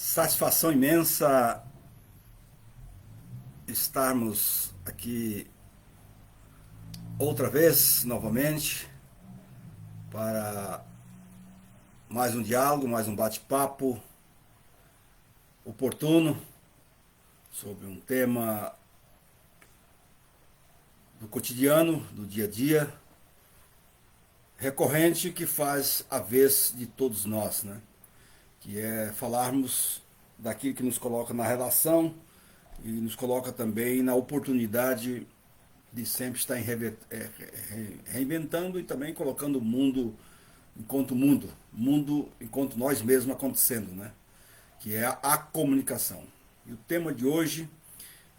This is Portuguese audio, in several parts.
Satisfação imensa estarmos aqui outra vez, novamente, para mais um diálogo, mais um bate-papo oportuno sobre um tema do cotidiano, do dia a dia, recorrente que faz a vez de todos nós, né? Que é falarmos daquilo que nos coloca na relação e nos coloca também na oportunidade de sempre estar reinventando e também colocando o mundo enquanto nós mesmos acontecendo, né? Que é a comunicação. E o tema de hoje,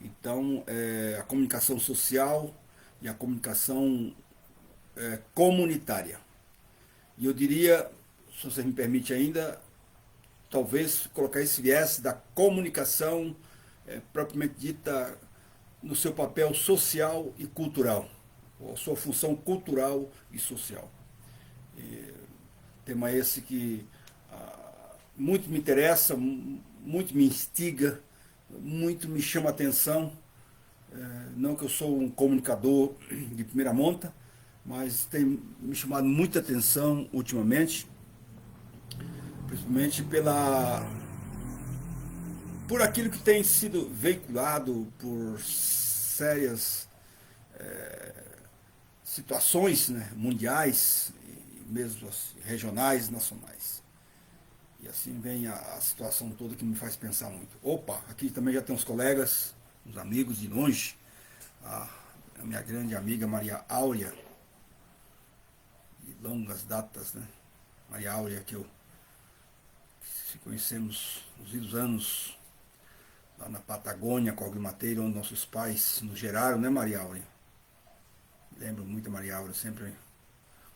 então, é a comunicação social e a comunicação comunitária. E eu diria, se você me permite ainda, talvez colocar esse viés da comunicação propriamente dita no seu papel social e cultural, ou a sua função cultural e social. Tema esse que muito me interessa, muito me instiga, muito me chama a atenção. Não que eu sou um comunicador de primeira monta, mas tem me chamado muita atenção ultimamente, principalmente por aquilo que tem sido veiculado por sérias situações, né, mundiais, e mesmo regionais, nacionais. E assim vem a situação toda que me faz pensar muito. Opa, aqui também já tem uns colegas, uns amigos de longe, a minha grande amiga Maria Áurea, de longas datas, né? Maria Áurea, que eu se conhecemos nos idos anos lá na Patagônia, com Madeira, onde nossos pais nos geraram, né, Maria Áurea? Lembro muito da Maria Áurea, sempre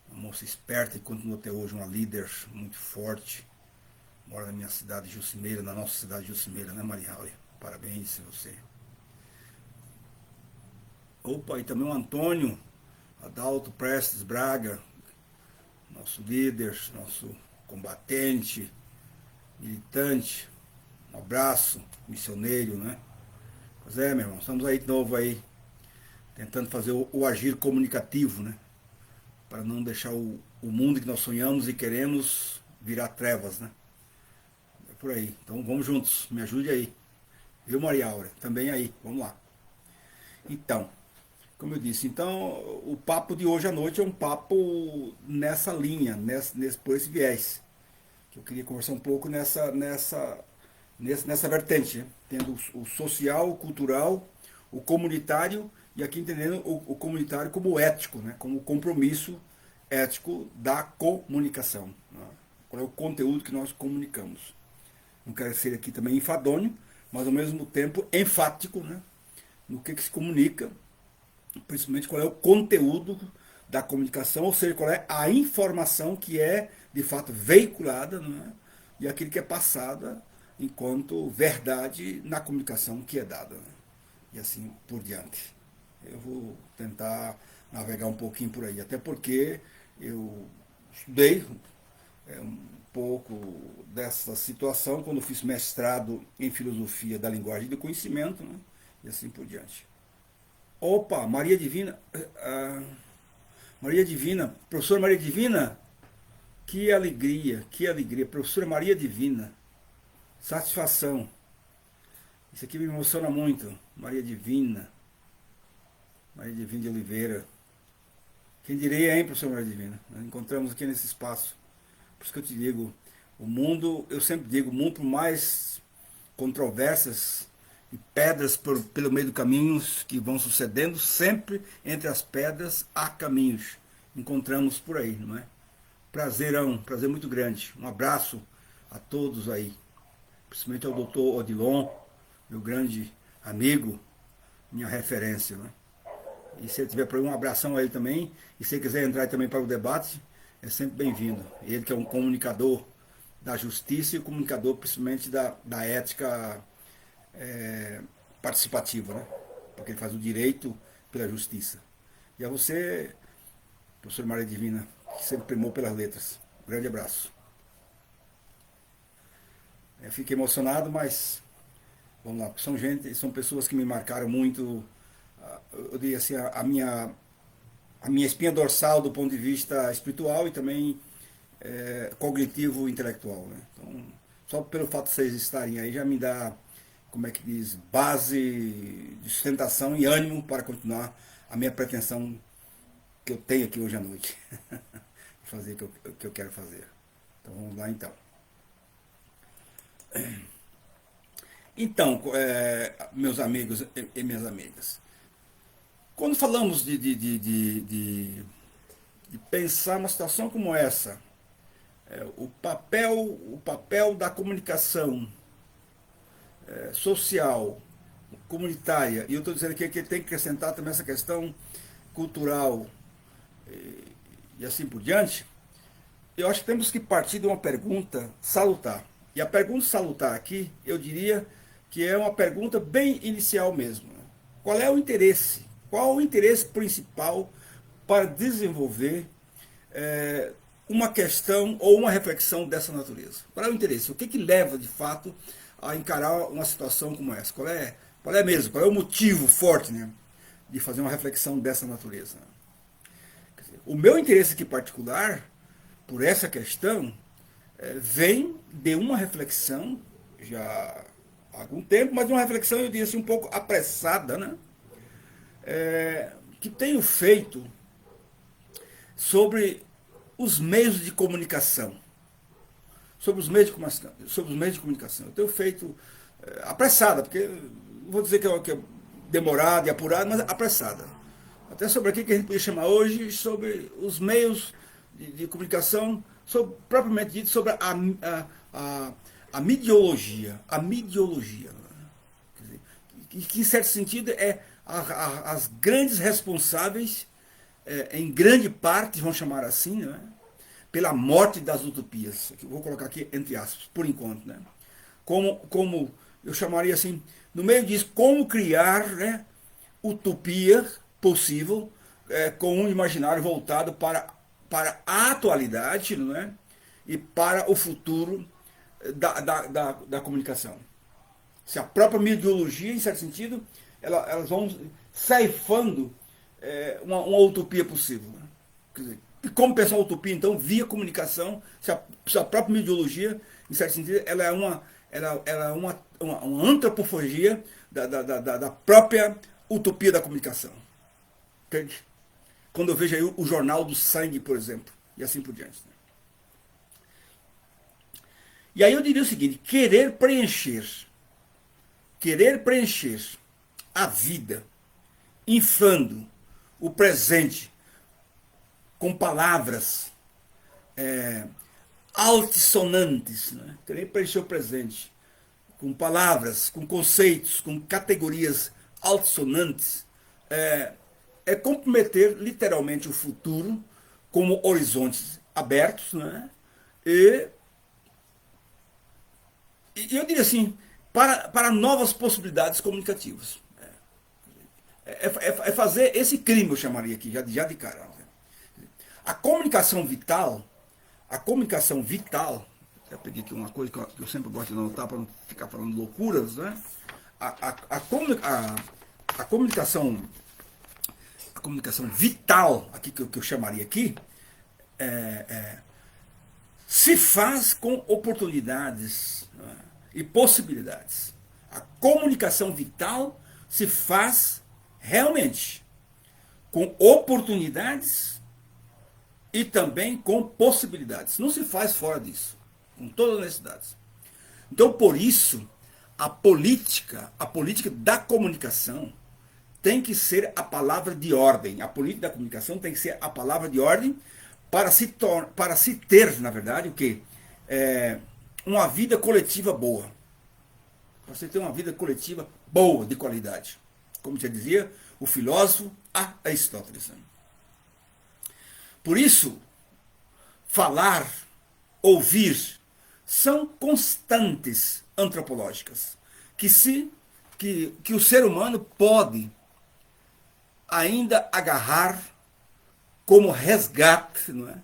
uma moça esperta e continua até hoje uma líder muito forte. Mora na minha cidade de Jucimeira, na nossa cidade de Jucimeira, né, Maria Áurea? Parabéns a você. Opa, e também o Antônio Adalto Prestes Braga, nosso líder, nosso combatente, militante, um abraço, missioneiro, né? Pois é, meu irmão, estamos aí de novo aí, tentando fazer o agir comunicativo, né? Para não deixar o mundo que nós sonhamos e queremos virar trevas, né? É por aí. Então vamos juntos, me ajude aí. Viu, Maria Aura? Também aí, vamos lá. Então, como eu disse, então o papo de hoje à noite é um papo nessa linha, por esse viés. Que eu queria conversar um pouco nessa vertente, né? Tendo o social, o cultural, o comunitário e aqui entendendo o comunitário como ético, né? Como compromisso ético da comunicação. Né? Qual é o conteúdo que nós comunicamos. Não quero ser aqui também enfadonho, mas ao mesmo tempo enfático, né? No que se comunica, principalmente qual é o conteúdo da comunicação, ou seja, qual é a informação que é de fato veiculada, né? E aquilo que é passada enquanto verdade na comunicação que é dada, né? E assim por diante. Eu vou tentar navegar um pouquinho por aí, até porque eu estudei um pouco dessa situação quando fiz mestrado em filosofia da linguagem e do conhecimento, né? E assim por diante. Opa, Maria Divina, Maria Divina, professora Maria Divina, que alegria, professora Maria Divina, satisfação. Isso aqui me emociona muito, Maria Divina de Oliveira. Quem diria, hein, professora Maria Divina? Nós encontramos aqui nesse espaço. Por isso que eu te digo, o mundo, eu sempre digo, o mundo por mais controvérsias e pedras pelo meio do caminho que vão sucedendo, sempre entre as pedras há caminhos. Encontramos por aí, não é? Prazerão, prazer muito grande. Um abraço a todos aí, principalmente ao doutor Odilon, meu grande amigo, minha referência, né? E se ele tiver por aí, um abração a ele também. E se ele quiser entrar também para o debate, é sempre bem-vindo. Ele que é um comunicador da justiça e um comunicador principalmente da ética participativa, né? Porque ele faz o direito pela justiça. E a você, professor Maria Divina, que sempre primou pelas letras. Um grande abraço. Fiquei emocionado, mas vamos lá, são pessoas que me marcaram muito, eu diria assim, a minha espinha dorsal do ponto de vista espiritual e também cognitivo intelectual. Né? Então, só pelo fato de vocês estarem aí já me dá, como é que diz, base de sustentação e ânimo para continuar a minha pretensão que eu tenho aqui hoje à noite. Fazer o que eu quero fazer. Então vamos lá então. Então, meus amigos e minhas amigas, quando falamos de pensar uma situação como essa, o papel da comunicação social, comunitária, e eu estou dizendo aqui que tem que acrescentar também essa questão cultural e assim por diante, eu acho que temos que partir de uma pergunta salutar. E a pergunta salutar aqui, eu diria que é uma pergunta bem inicial mesmo. Né? Qual é o interesse? Qual o interesse principal para desenvolver uma questão ou uma reflexão dessa natureza? Qual é o interesse? O que, que leva, de fato, a encarar uma situação como essa? Qual é mesmo? Qual é o motivo forte, né, de fazer uma reflexão dessa natureza? Quer dizer, o meu interesse aqui particular por essa questão vem de uma reflexão já há algum tempo, mas de uma reflexão, eu disse, um pouco apressada, né? Que tenho feito sobre os meios de comunicação. Sobre os meios de comunicação. Eu tenho feito apressada, porque não vou dizer que é demorada e apurada, mas apressada. Até sobre aquilo que a gente podia chamar hoje, sobre os meios de comunicação, propriamente dito, sobre a midiologia. A midiologia. Quer dizer, que em certo sentido é as grandes responsáveis, em grande parte, vamos chamar assim, né, pela morte das utopias. Vou colocar aqui entre aspas, por enquanto. Né? Como eu chamaria assim, no meio disso, como criar, né, utopia possível com um imaginário voltado para a atualidade, não é? E para o futuro da comunicação. Se a própria ideologia, em certo sentido, elas vão ceifando uma utopia possível. Né? Quer dizer, e como pensar uma utopia, então, via comunicação, se a própria ideologia, em certo sentido, ela é uma antropofagia da própria utopia da comunicação. Entende? Quando eu vejo aí o Jornal do Sangue, por exemplo, e assim por diante. Né? E aí eu diria o seguinte, querer preencher a vida, inflando o presente com palavras altissonantes, né? Querer preencher o presente com palavras, com conceitos, com categorias altissonantes, é comprometer literalmente o futuro como horizontes abertos, né? E eu diria assim, para novas possibilidades comunicativas. É fazer esse crime, eu chamaria aqui, já de cara. A comunicação vital, eu peguei aqui uma coisa que eu sempre gosto de anotar para não ficar falando loucuras, né? A comunicação vital, aqui que eu chamaria aqui, se faz com oportunidades, né, e possibilidades. A comunicação vital se faz realmente com oportunidades e também com possibilidades. Não se faz fora disso, com todas as necessidades. Então, por isso, a política da comunicação tem que ser a palavra de ordem. A política da comunicação tem que ser a palavra de ordem para se ter, na verdade, o quê? Uma vida coletiva boa. Para você ter uma vida coletiva boa, de qualidade. Como já dizia o filósofo Aristóteles. Por isso, falar, ouvir, são constantes antropológicas que o ser humano pode ainda agarrar como resgate, não é,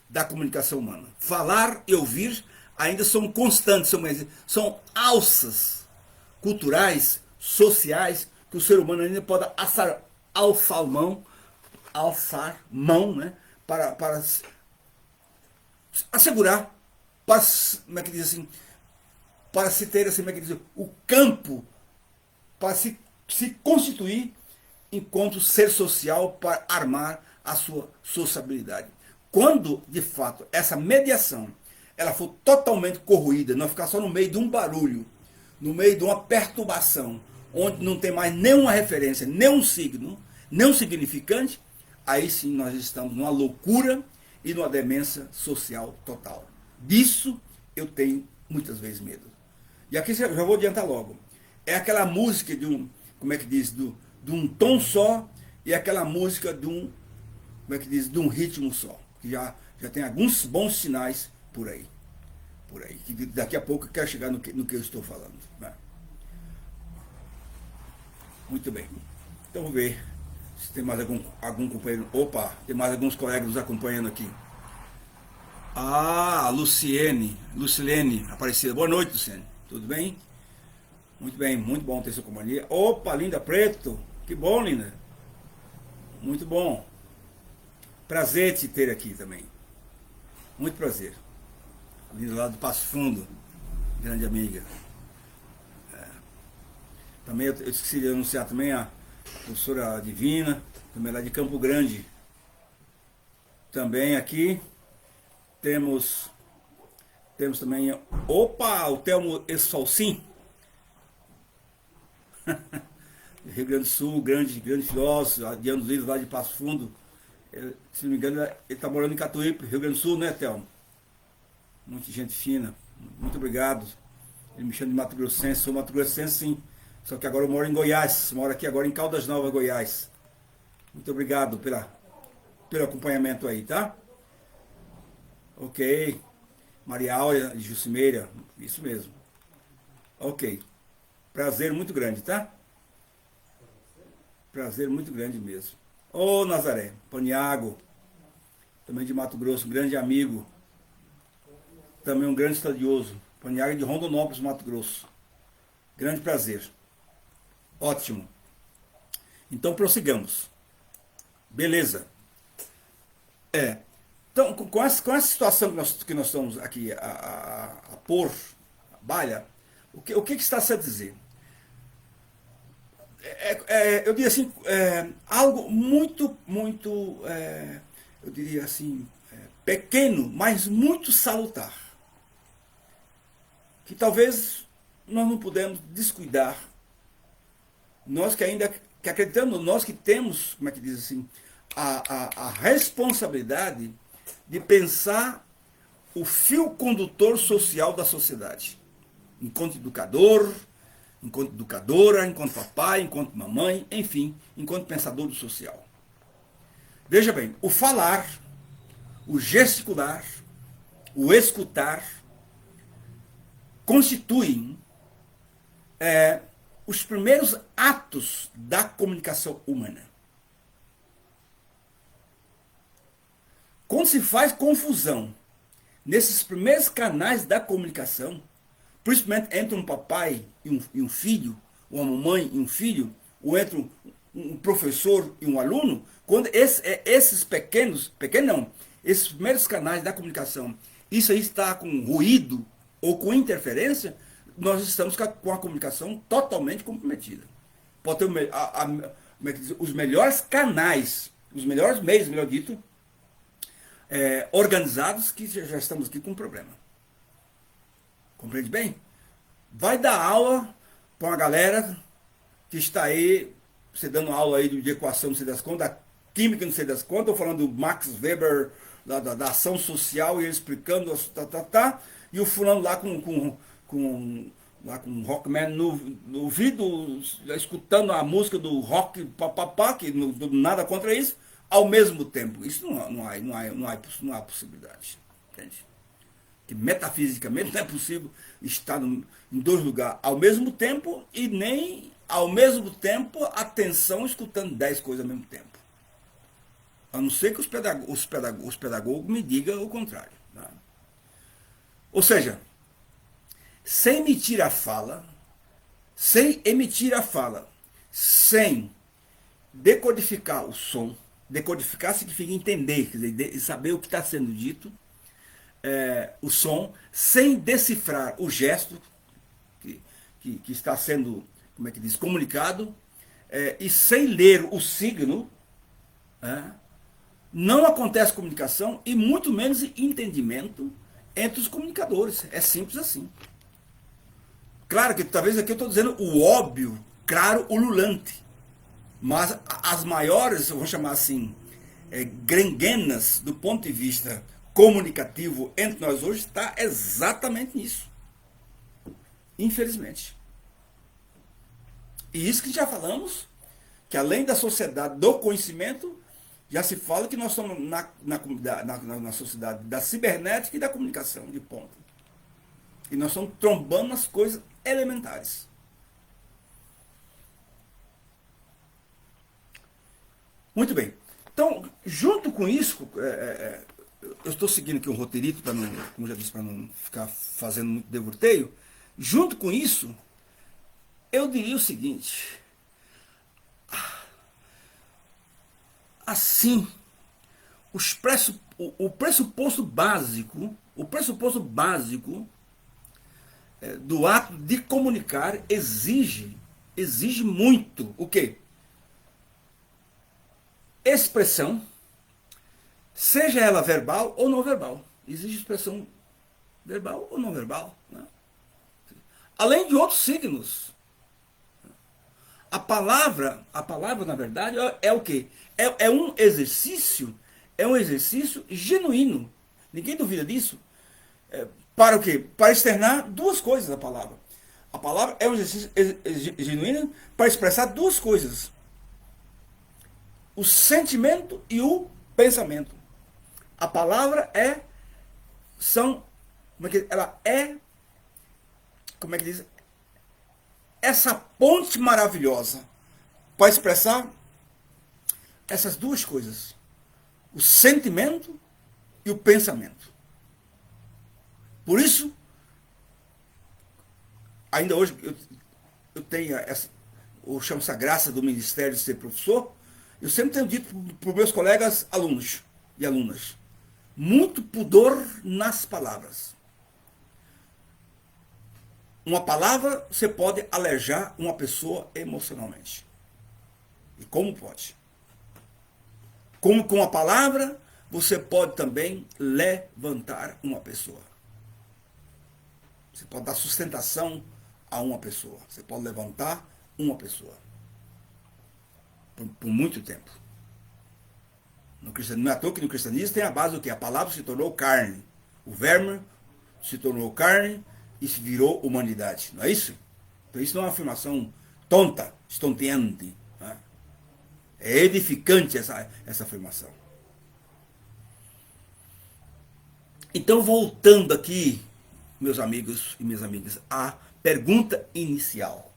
da comunicação humana. Falar e ouvir ainda são constantes, são alças culturais, sociais, que o ser humano ainda pode alçar mão, né, para assegurar, para, como é que diz assim, para se ter assim, como é que diz, o campo para se constituir enquanto ser social para armar a sua sociabilidade. Quando, de fato, essa mediação ela for totalmente corroída, não ficar só no meio de um barulho, no meio de uma perturbação, onde não tem mais nenhuma referência, nenhum signo, nenhum significante, aí sim nós estamos numa loucura e numa demência social total. Disso eu tenho muitas vezes medo. E aqui já vou adiantar logo. É aquela música de um, como é que diz, de um tom só e aquela música de um, como é que diz, de um ritmo só. Que já tem alguns bons sinais por aí. Por aí. Que daqui a pouco eu quero chegar no que eu estou falando. Né? Muito bem. Então vamos ver se tem mais algum companheiro. Opa, tem mais alguns colegas nos acompanhando aqui. Ah, Lucilene Aparecida. Boa noite, Luciene. Tudo bem? Muito bem, muito bom ter sua companhia. Opa, Linda Preto. Que bom, Linda. Muito bom. Prazer te ter aqui também. Muito prazer. Linda lá do Passo Fundo. Grande amiga. Também eu esqueci de anunciar também a professora Divina, também lá de Campo Grande. Também aqui temos também, opa, o Telmo Esfalsim. Rio Grande do Sul, grande filósofo, de anos livres lá de Passo Fundo. Se não me engano, ele está morando em Catuípe, Rio Grande do Sul, né, Telmo? Muita gente fina. Muito obrigado. Ele me chama de Mato Grossense, sou Mato Grossense sim. Só que agora eu moro em Goiás, moro aqui agora em Caldas Novas, Goiás. Muito obrigado pelo acompanhamento aí, tá? Ok. Maria Áurea de Jucimeira, isso mesmo. Ok. Prazer muito grande, tá? Prazer muito grande mesmo. Ô Nazaré, Paniago, também de Mato Grosso, grande amigo. Também um grande estudioso. Paniago de Rondonópolis, Mato Grosso. Grande prazer. Ótimo. Então prossigamos. Beleza. Então, com essa situação que nós estamos aqui a pôr a balha, o que está se a dizer? Eu diria assim, algo muito, eu diria assim, pequeno, mas muito salutar. Que talvez nós não podemos descuidar. Nós que acreditamos, nós que temos, como é que diz assim, a responsabilidade de pensar o fio condutor social da sociedade. Enquanto educador, enquanto educadora, enquanto papai, enquanto mamãe, enfim, enquanto pensador do social. Veja bem, o falar, o gesticular, o escutar, constituem os primeiros atos da comunicação humana. Quando se faz confusão nesses primeiros canais da comunicação, principalmente entre um papai e um filho, ou uma mamãe e um filho, ou entre um professor e um aluno, quando esses esses primeiros canais da comunicação, isso aí está com ruído ou com interferência, nós estamos com a comunicação totalmente comprometida. Pode ter os melhores canais, os melhores meios, melhor dito, organizados, que já estamos aqui com um problema. Compreende bem? Vai dar aula para uma galera que está aí, você dando aula aí de equação, não sei das contas, da química, não sei das contas, estou falando do Max Weber, da ação social, e ele explicando, e o fulano lá com um Rockman no ouvido, escutando a música do rock, papapá, que nada contra isso, ao mesmo tempo. Isso não há possibilidade. Entende? Que metafisicamente não é possível estar em dois lugares ao mesmo tempo e nem ao mesmo tempo atenção escutando 10 coisas ao mesmo tempo. A não ser que os pedagogos me digam o contrário. Né? Ou seja, sem emitir a fala, sem decodificar o som, decodificar significa entender, quer dizer, saber o que está sendo dito, o som, sem decifrar o gesto que está sendo, como é que diz, comunicado, e sem ler o signo, não acontece comunicação e muito menos entendimento entre os comunicadores. É simples assim. Claro que talvez aqui eu estou dizendo o óbvio, claro, ululante. Mas as maiores, eu vou chamar assim, grenguenas do ponto de vista comunicativo entre nós hoje está exatamente nisso. Infelizmente. E isso que já falamos, que além da sociedade do conhecimento, já se fala que nós estamos na sociedade da cibernética e da comunicação de ponta. E nós estamos trombando nas coisas elementares. Muito bem. Então, junto com isso, eu estou seguindo aqui um roteirito, para não, como já disse, para não ficar fazendo muito devorteio. Junto com isso, eu diria o seguinte. Assim, o pressuposto básico do ato de comunicar exige muito o quê? Expressão, seja ela verbal ou não verbal. Exige expressão verbal ou não verbal. Né? Além de outros signos. A palavra, na verdade, é o quê? É um exercício genuíno. Ninguém duvida disso. Para o quê? Para externar duas coisas a palavra. A palavra é um exercício genuíno para expressar duas coisas. O sentimento e o pensamento. A palavra como é que diz? Essa ponte maravilhosa para expressar essas duas coisas. O sentimento e o pensamento. Por isso, ainda hoje eu tenho eu chamo essa graça do ministério de ser professor. Eu sempre tenho dito para os meus colegas alunos e alunas, muito pudor nas palavras. Uma palavra você pode alejar uma pessoa emocionalmente. E como pode? Como com a palavra você pode também levantar uma pessoa. Você pode dar sustentação a uma pessoa. Você pode levantar uma pessoa. Por muito tempo. Não é à toa que no cristianismo tem a base do que? A palavra se tornou carne. O verme se tornou carne e se virou humanidade. Não é isso? Então isso não é uma afirmação tonta, estonteante. Né? É edificante essa afirmação. Então, voltando aqui, meus amigos e minhas amigas, à pergunta inicial.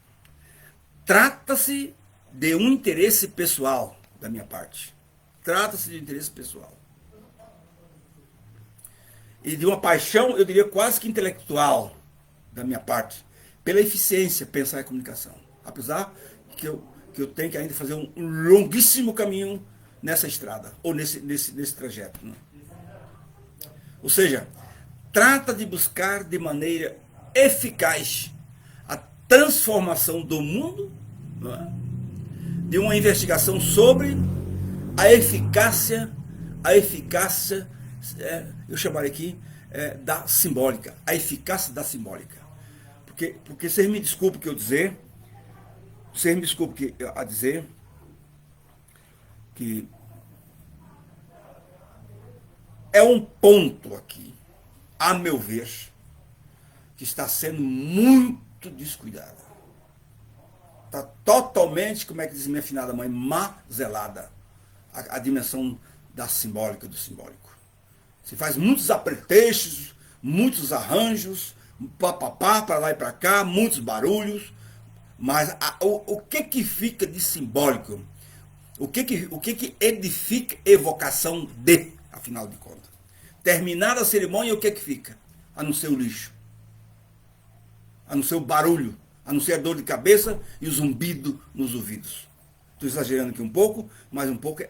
Trata-se de um interesse pessoal da minha parte. Trata-se de um interesse pessoal. E de uma paixão, eu diria quase que intelectual da minha parte, pela eficiência pensar em comunicação. Apesar que eu tenho que ainda fazer um longuíssimo caminho nessa estrada, ou nesse trajeto. Né? Ou seja, trata de buscar de maneira eficaz a transformação do mundo, não é? De uma investigação sobre a eficácia, eu chamaria aqui, da simbólica, a eficácia da simbólica. Porque vocês me desculpem que eu dizer, que é um ponto aqui, a meu ver, que está sendo muito descuidado. Está totalmente, como é que diz minha afinada mãe, mazelada a dimensão da simbólica, do simbólico. Se faz muitos apretextos, muitos arranjos, papapá, para lá e para cá, muitos barulhos, mas o que fica de simbólico? O que edifica evocação de, afinal de contas? Terminada a cerimônia, o que fica? a não ser o lixo, a não ser o barulho, a não ser a dor de cabeça e o zumbido nos ouvidos. Estou exagerando aqui um pouco, mas um pouco,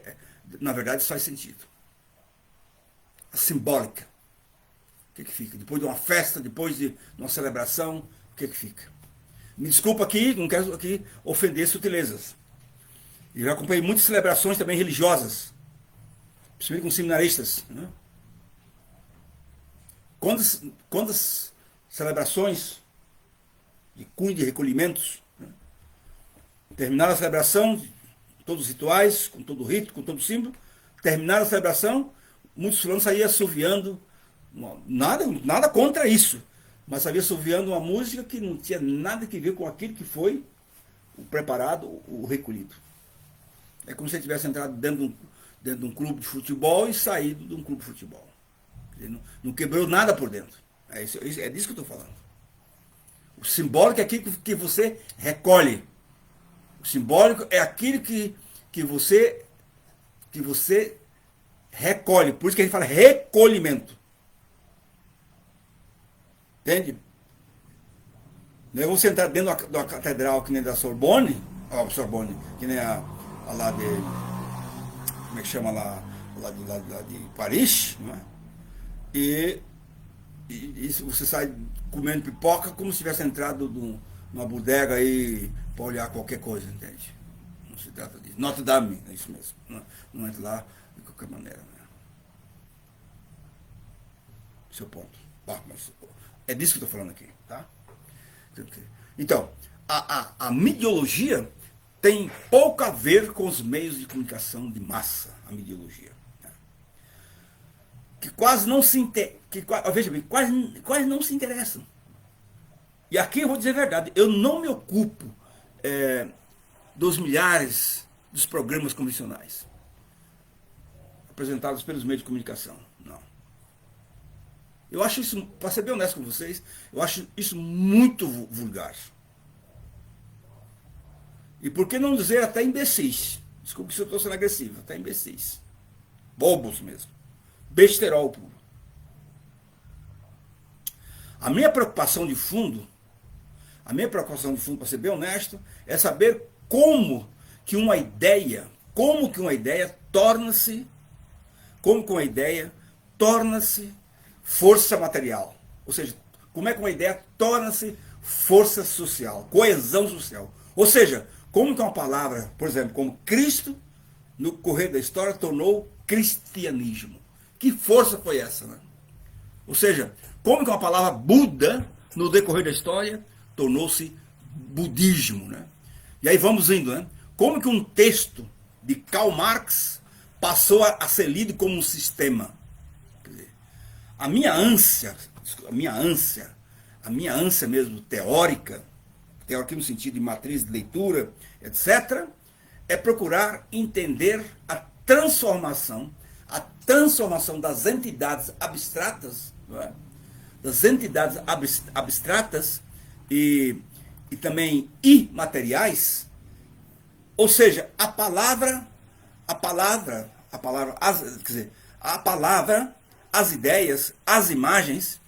na verdade, isso faz sentido. A simbólica. O que fica? Depois de uma festa, depois de uma celebração, o que fica? Me desculpa aqui, não quero aqui ofender sutilezas. Eu já acompanhei muitas celebrações também religiosas, principalmente com seminaristas. Né? Quantas celebrações de cunho de recolhimentos, né? Terminaram a celebração, todos os rituais, com todo o rito, com todo o símbolo, terminaram a celebração, muitos fulanos saíam assoviando, nada contra isso, mas saía assoviando uma música que não tinha nada a ver com aquilo que foi o preparado, o recolhido. É como se ele tivesse entrado dentro de um clube de futebol e saído de um clube de futebol. Ele não quebrou nada por dentro. É disso que eu estou falando. O simbólico é aquilo que você recolhe. O simbólico é aquilo que você recolhe. Por isso que a gente fala recolhimento. Entende? Não é você entrar dentro de uma catedral que nem da Sorbonne, que nem a lá de... Como é que chama lá de Paris, não é? E você sai comendo pipoca como se tivesse entrado numa bodega aí para olhar qualquer coisa, entende? Não se trata disso. Notre Dame, é isso mesmo. Não entra lá de qualquer maneira. Né? Seu ponto. Mas é disso que eu estou falando aqui, tá? Então, a midiologia tem pouco a ver com os meios de comunicação de massa, a midiologia. Né? Que quase não se veja bem, quase não se interessam. E aqui eu vou dizer a verdade, eu não me ocupo dos milhares dos programas convencionais apresentados pelos meios de comunicação. Não. Eu acho isso, para ser bem honesto com vocês, eu acho isso muito vulgar. E por que não dizer até imbecis? Desculpe se eu estou sendo agressivo, até imbecis. Bobos mesmo. Besterol puro. A minha preocupação de fundo, para ser bem honesto, é saber como que uma ideia torna-se força material. Ou seja, como é que uma ideia torna-se força social, coesão social. Ou seja, como que uma palavra, por exemplo, como Cristo, no correr da história, tornou cristianismo. Que força foi essa, né? Ou seja, como que uma palavra Buda, no decorrer da história, tornou-se budismo, né? E aí vamos indo, né? Como que um texto de Karl Marx passou a ser lido como um sistema? Quer dizer, a minha ânsia mesmo teórica no sentido de matriz de leitura, etc., é procurar entender a transformação das entidades abstratas, não é? Das entidades abstratas e também imateriais, ou seja, a palavra, as ideias, as imagens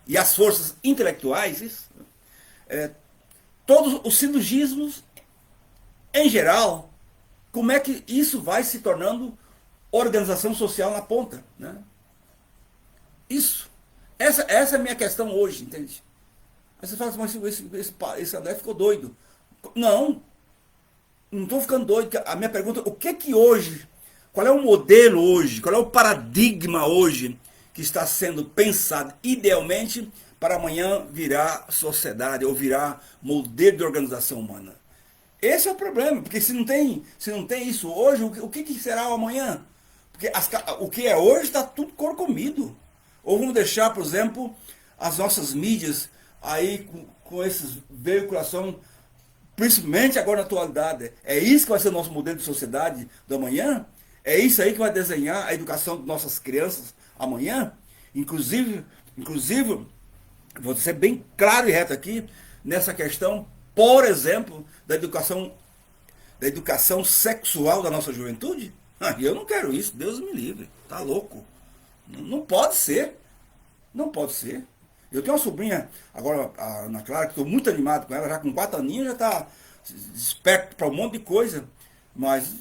e as forças intelectuais, todos os silogismos, em geral, como é que isso vai se tornando organização social na ponta, né? Essa é a minha questão hoje, entende? Aí você fala assim, mas esse André ficou doido. Não estou ficando doido. A minha pergunta, qual é o modelo hoje, qual é o paradigma hoje que está sendo pensado idealmente para amanhã virar sociedade ou virar modelo de organização humana? Esse é o problema, porque se não tem isso hoje, o que será o amanhã? Porque o que é hoje está tudo corcomido. Ou vamos deixar, por exemplo, as nossas mídias aí com essas veiculação, principalmente agora na atualidade. É isso que vai ser o nosso modelo de sociedade do amanhã? É isso aí que vai desenhar a educação de nossas crianças amanhã? Inclusive, vou ser bem claro e reto aqui, nessa questão, por exemplo, da educação sexual da nossa juventude. Eu não quero isso, Deus me livre, tá louco. Não pode ser. Não pode ser. Eu tenho uma sobrinha, agora a Ana Clara, que estou muito animado com ela, já com 4 aninhos, já está esperto para um monte de coisa, mas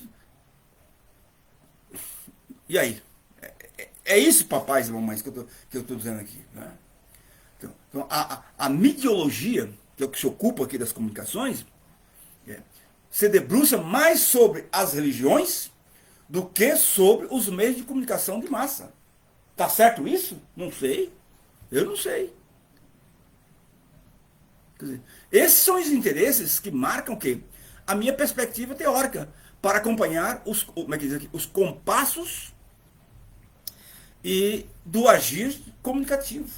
e aí? É isso, papais e mamães, que eu tô dizendo aqui. Né? Então, a midiologia, que é o que se ocupa aqui das comunicações, se debruça mais sobre as religiões do que sobre os meios de comunicação de massa. Tá certo isso? Não sei. Eu não sei. Quer dizer, esses são os interesses que marcam o quê? A minha perspectiva teórica para acompanhar como é que diz aqui, os compassos e do agir comunicativo.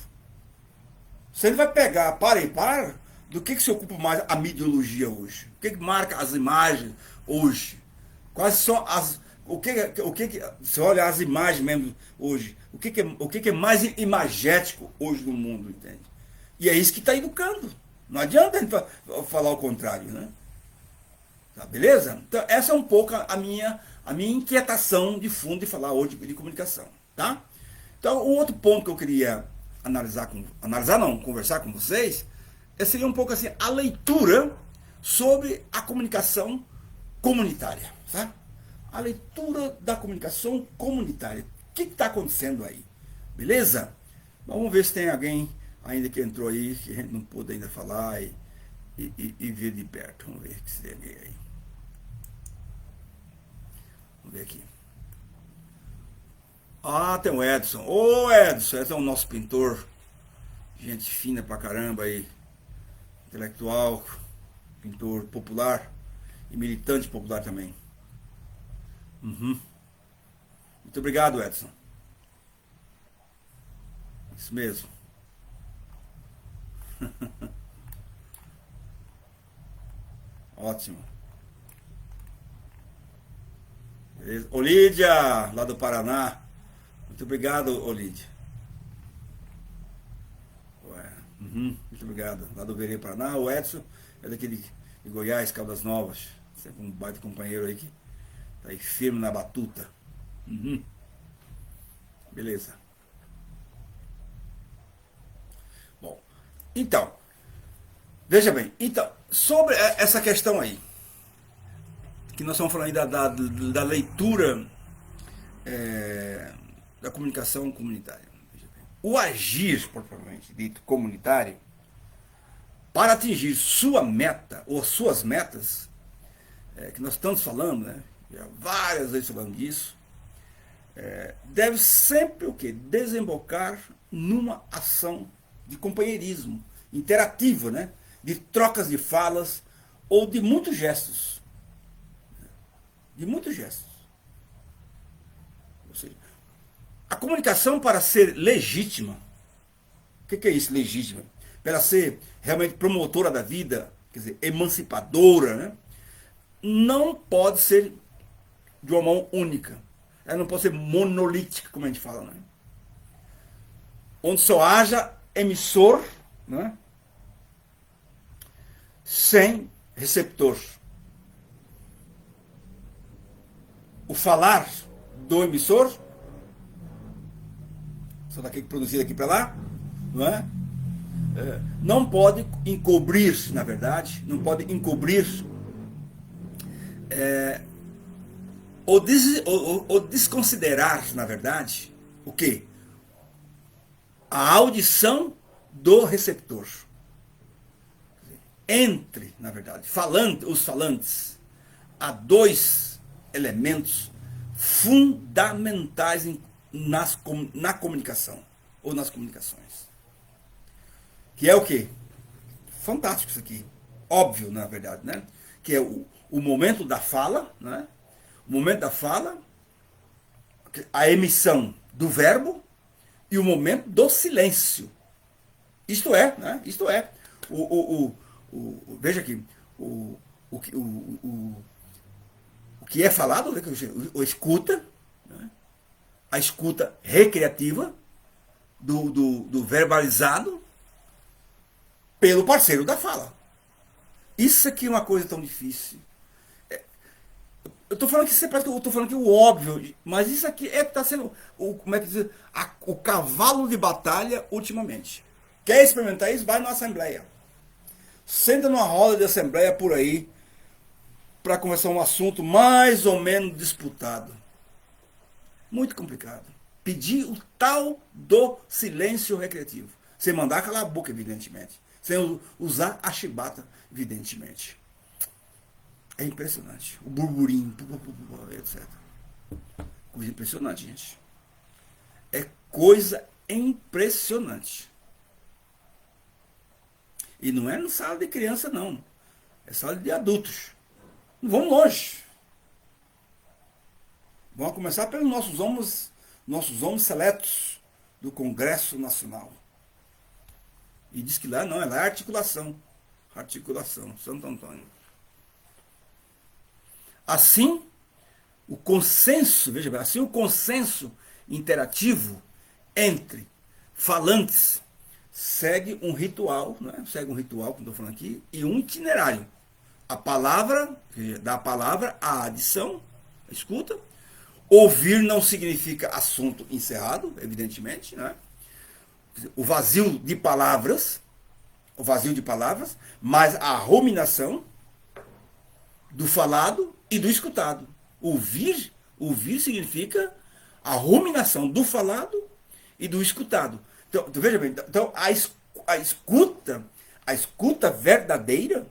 Você vai pegar para e par do que se ocupa mais a midiologia hoje. O que marca as imagens hoje? Quais são as. Se olha as imagens mesmo hoje, o que é mais imagético hoje no mundo, entende? E é isso que está educando. Não adianta a gente falar o contrário, né? Tá, beleza? Então, essa é um pouco a minha inquietação de fundo de falar hoje de comunicação, tá? Então, o outro ponto que eu queria conversar com vocês, seria um pouco assim, a leitura sobre a comunicação comunitária, tá? A leitura da comunicação comunitária. O que está acontecendo aí? Beleza? Vamos ver se tem alguém ainda que entrou aí, que a gente não pôde ainda falar e ver de perto. Vamos ver se tem alguém aí. Vamos ver aqui. Ah, tem o Edson. Ô Edson, esse é o nosso pintor. Gente fina pra caramba aí. Intelectual, pintor popular e militante popular também. Uhum. Muito obrigado, Edson. Isso mesmo. Ótimo. Beleza. Olídia, lá do Paraná. Muito obrigado, Olídia. Uhum, muito obrigado. Lá do Verê, Paraná. O Edson é daqui de Goiás, Caldas Novas. Sempre um baita companheiro aí que tá aí firme na batuta. Uhum. Beleza. Bom, então, veja bem. Então, sobre essa questão aí, que nós estamos falando aí da leitura da comunicação comunitária. O agir, propriamente dito, comunitário, para atingir sua meta, ou suas metas, que nós estamos falando, né? Já várias vezes falando disso, deve sempre o quê? Desembocar numa ação de companheirismo, interativa, né? De trocas de falas ou de muitos gestos. De muitos gestos. Ou seja, a comunicação, para ser legítima, o que é isso, legítima? Para ser realmente promotora da vida, quer dizer, emancipadora, né? Não pode ser de uma mão única. Ela não pode ser monolítica, como a gente fala, né? Onde só haja emissor, né? Sem receptor. O falar do emissor, só daqui produzido aqui para lá, não é? Não pode encobrir, na verdade, não pode encobrir ou desconsiderar, na verdade, o quê? A audição do receptor. Entre, na verdade, os falantes, há dois elementos fundamentais na comunicação, ou nas comunicações. Que é o quê? Fantástico isso aqui. Óbvio, na verdade, né? Que é o momento da fala, né? O momento da fala, a emissão do verbo e o momento do silêncio. Isto é, né? Isto é. Veja aqui, o que é falado, o escuta, né? A escuta recreativa do verbalizado pelo parceiro da fala. Isso aqui é uma coisa tão difícil. Eu estou falando que você parece que eu estou falando que o óbvio, mas isso aqui está sendo como é que diz, o cavalo de batalha ultimamente. Quer experimentar isso? Vai numa assembleia. Senta numa roda de assembleia por aí para conversar um assunto mais ou menos disputado. Muito complicado. Pedir o tal do silêncio recreativo. Sem mandar calar a boca, evidentemente. Sem usar a chibata, evidentemente. É impressionante. O burburinho, etc. Coisa impressionante, gente. É coisa impressionante. E não é na sala de criança, não. É sala de adultos. Não vamos longe. Vamos começar pelos nossos homens seletos do Congresso Nacional. E diz que lá não, é lá articulação. Articulação, Santo Antônio. Assim, o consenso, veja bem, assim o consenso interativo entre falantes segue um ritual, né? Segue um ritual, como estou falando aqui, e um itinerário. A palavra, da palavra, a adição, a escuta. Ouvir não significa assunto encerrado, evidentemente, né? O vazio de palavras, mas a ruminação do falado e do escutado. Ouvir significa a ruminação do falado e do escutado. Então, veja bem, então a escuta verdadeira,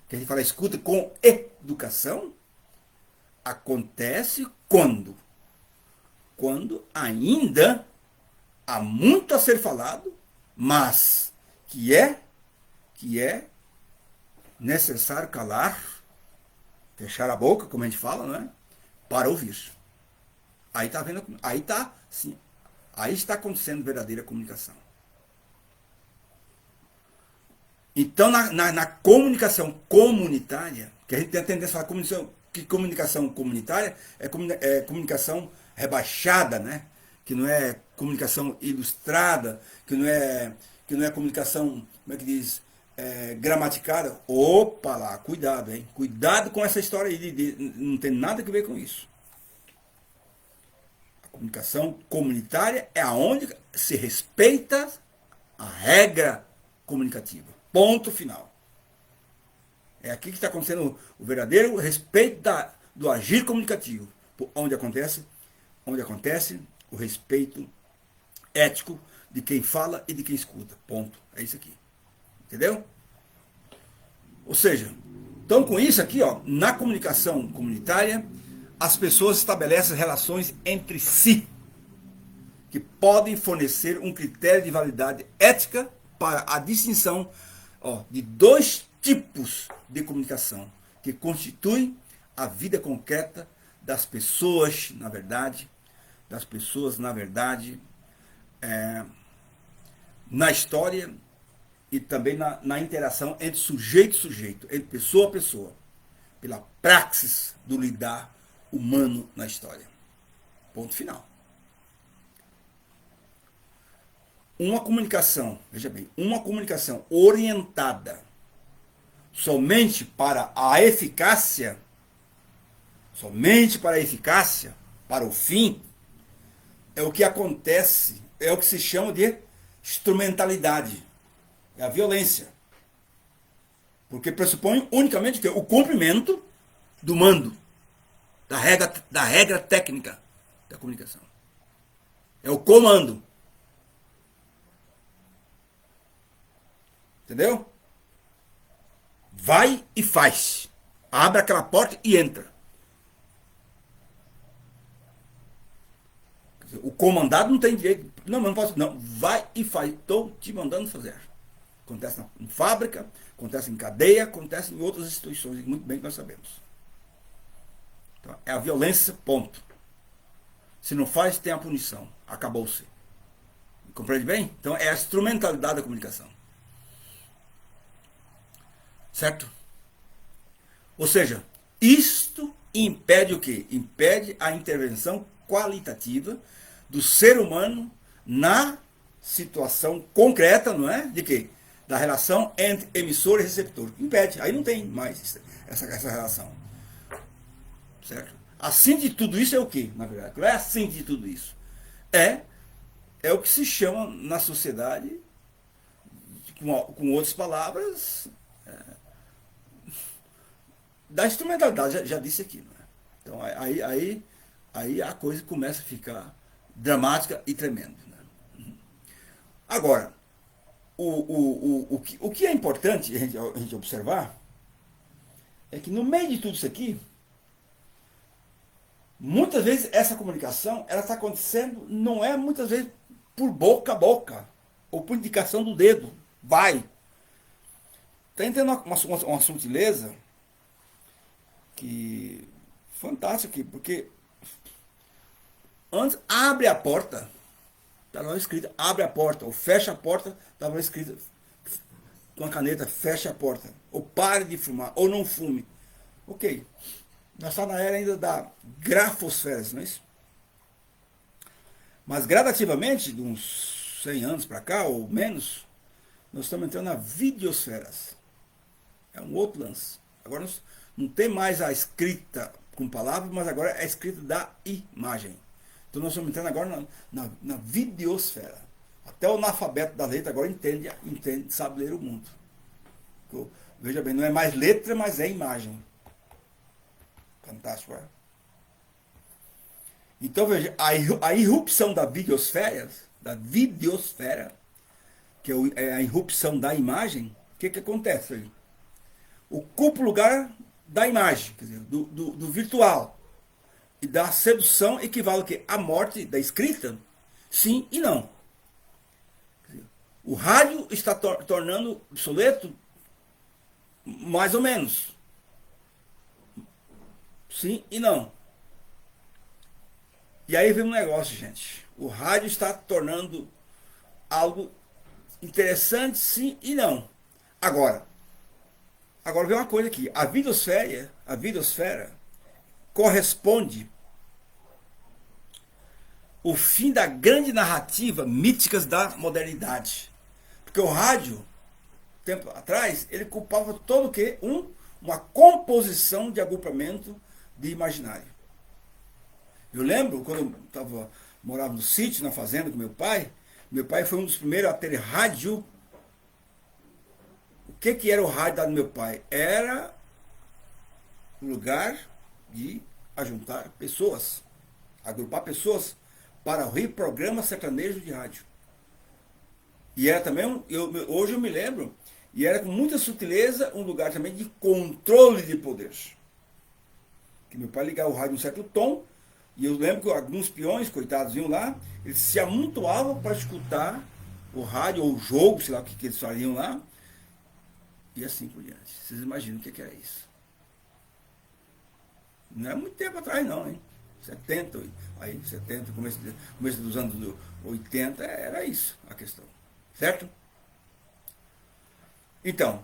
que a gente fala escuta com educação, acontece quando ainda há muito a ser falado, mas que é necessário calar, fechar a boca, como a gente fala, né, para ouvir. Aí está vendo, aí está acontecendo verdadeira comunicação. Então, na comunicação comunitária, que a gente tem a tendência a falar que comunicação comunitária é comunicação rebaixada, né? Que não é comunicação ilustrada, que não é comunicação, como é que diz, gramaticada. Opa lá, cuidado, hein? Cuidado com essa história aí, não tem nada a ver com isso. A comunicação comunitária é aonde se respeita a regra comunicativa. Ponto final. É aqui que está acontecendo o verdadeiro respeito do agir comunicativo, onde acontece o respeito ético de quem fala e de quem escuta. Ponto. É isso aqui. Entendeu? Ou seja, então com isso aqui, ó, na comunicação comunitária, as pessoas estabelecem relações entre si, que podem fornecer um critério de validade ética para a distinção, ó, de dois tipos de comunicação que constituem a vida concreta das pessoas, na verdade, na história e também na interação entre sujeito e sujeito, entre pessoa a pessoa, pela praxis do lidar humano na história. Ponto final. Uma comunicação, veja bem, uma comunicação orientada somente para a eficácia, para o fim, é o que acontece, é o que se chama de instrumentalidade, é a violência. Porque pressupõe unicamente o cumprimento do mando, da regra técnica da comunicação. É o comando. Entendeu? Vai e faz. Abre aquela porta e entra. O comandado não tem direito. Não posso. Não, vai e faz. Estou te mandando fazer. Acontece em fábrica, acontece em cadeia, acontece em outras instituições, muito bem que nós sabemos. Então, é a violência, ponto. Se não faz, tem a punição. Acabou-se. Compreende bem? Então é a instrumentalidade da comunicação. Certo? Ou seja, isto impede o quê? Impede a intervenção qualitativa do ser humano na situação concreta, não é? De quê? Da relação entre emissor e receptor. Impede. Aí não tem mais essa relação. Certo? Assim de tudo isso é o quê, na verdade? Não é assim de tudo isso. É é o que se chama na sociedade, com outras palavras, da instrumentalidade, já disse aqui. Né? Então aí a coisa começa a ficar dramática e tremenda. Né? Agora, o que é importante a gente observar é que no meio de tudo isso aqui, muitas vezes essa comunicação ela está acontecendo, não é muitas vezes por boca a boca, ou por indicação do dedo. Vai. Está entendendo uma sutileza que fantástico aqui, porque antes abre a porta, estava escrito abre a porta, ou fecha a porta, estava escrito com a caneta fecha a porta, ou pare de fumar, ou não fume. Ok, nós estamos na era ainda da grafosfera, não é isso? Mas gradativamente, de uns 100 anos para cá, ou menos, nós estamos entrando na videosferas. É um outro lance. Agora não tem mais a escrita com palavras, mas agora é a escrita da imagem. Então nós estamos entrando agora na videosfera. Até o analfabeto da letra agora entende, sabe ler o mundo. Veja bem, não é mais letra, mas é imagem. Fantástico, é? Então veja, a irrupção da videosfera, que é a irrupção da imagem, o que acontece aí? Ocupa o lugar da imagem, quer dizer, do virtual. E da sedução equivale ao quê? A morte da escrita? Sim e não. O rádio está tornando obsoleto? Mais ou menos. Sim e não. E aí vem um negócio, gente. O rádio está tornando algo interessante, sim e não. Agora vem uma coisa aqui. A videosfera corresponde o fim da grande narrativa míticas da modernidade. Porque o rádio, tempo atrás, ele culpava todo o quê? Uma composição de agrupamento de imaginário. Eu lembro, quando eu morava no sítio, na fazenda com meu pai foi um dos primeiros a ter rádio. O que era o rádio do meu pai? Era um lugar de ajuntar pessoas, agrupar pessoas para ouvir programas sertanejos de rádio. E era também, hoje eu me lembro, e era com muita sutileza um lugar também de controle de poder. Que meu pai ligava o rádio em um certo tom, e eu lembro que alguns peões, coitados, iam lá, eles se amontoavam para escutar o rádio ou o jogo, sei lá o que eles fariam lá, e assim por diante. Vocês imaginam o que era isso? Não é muito tempo atrás não, hein? 70, começo dos anos 80, era isso a questão. Certo? Então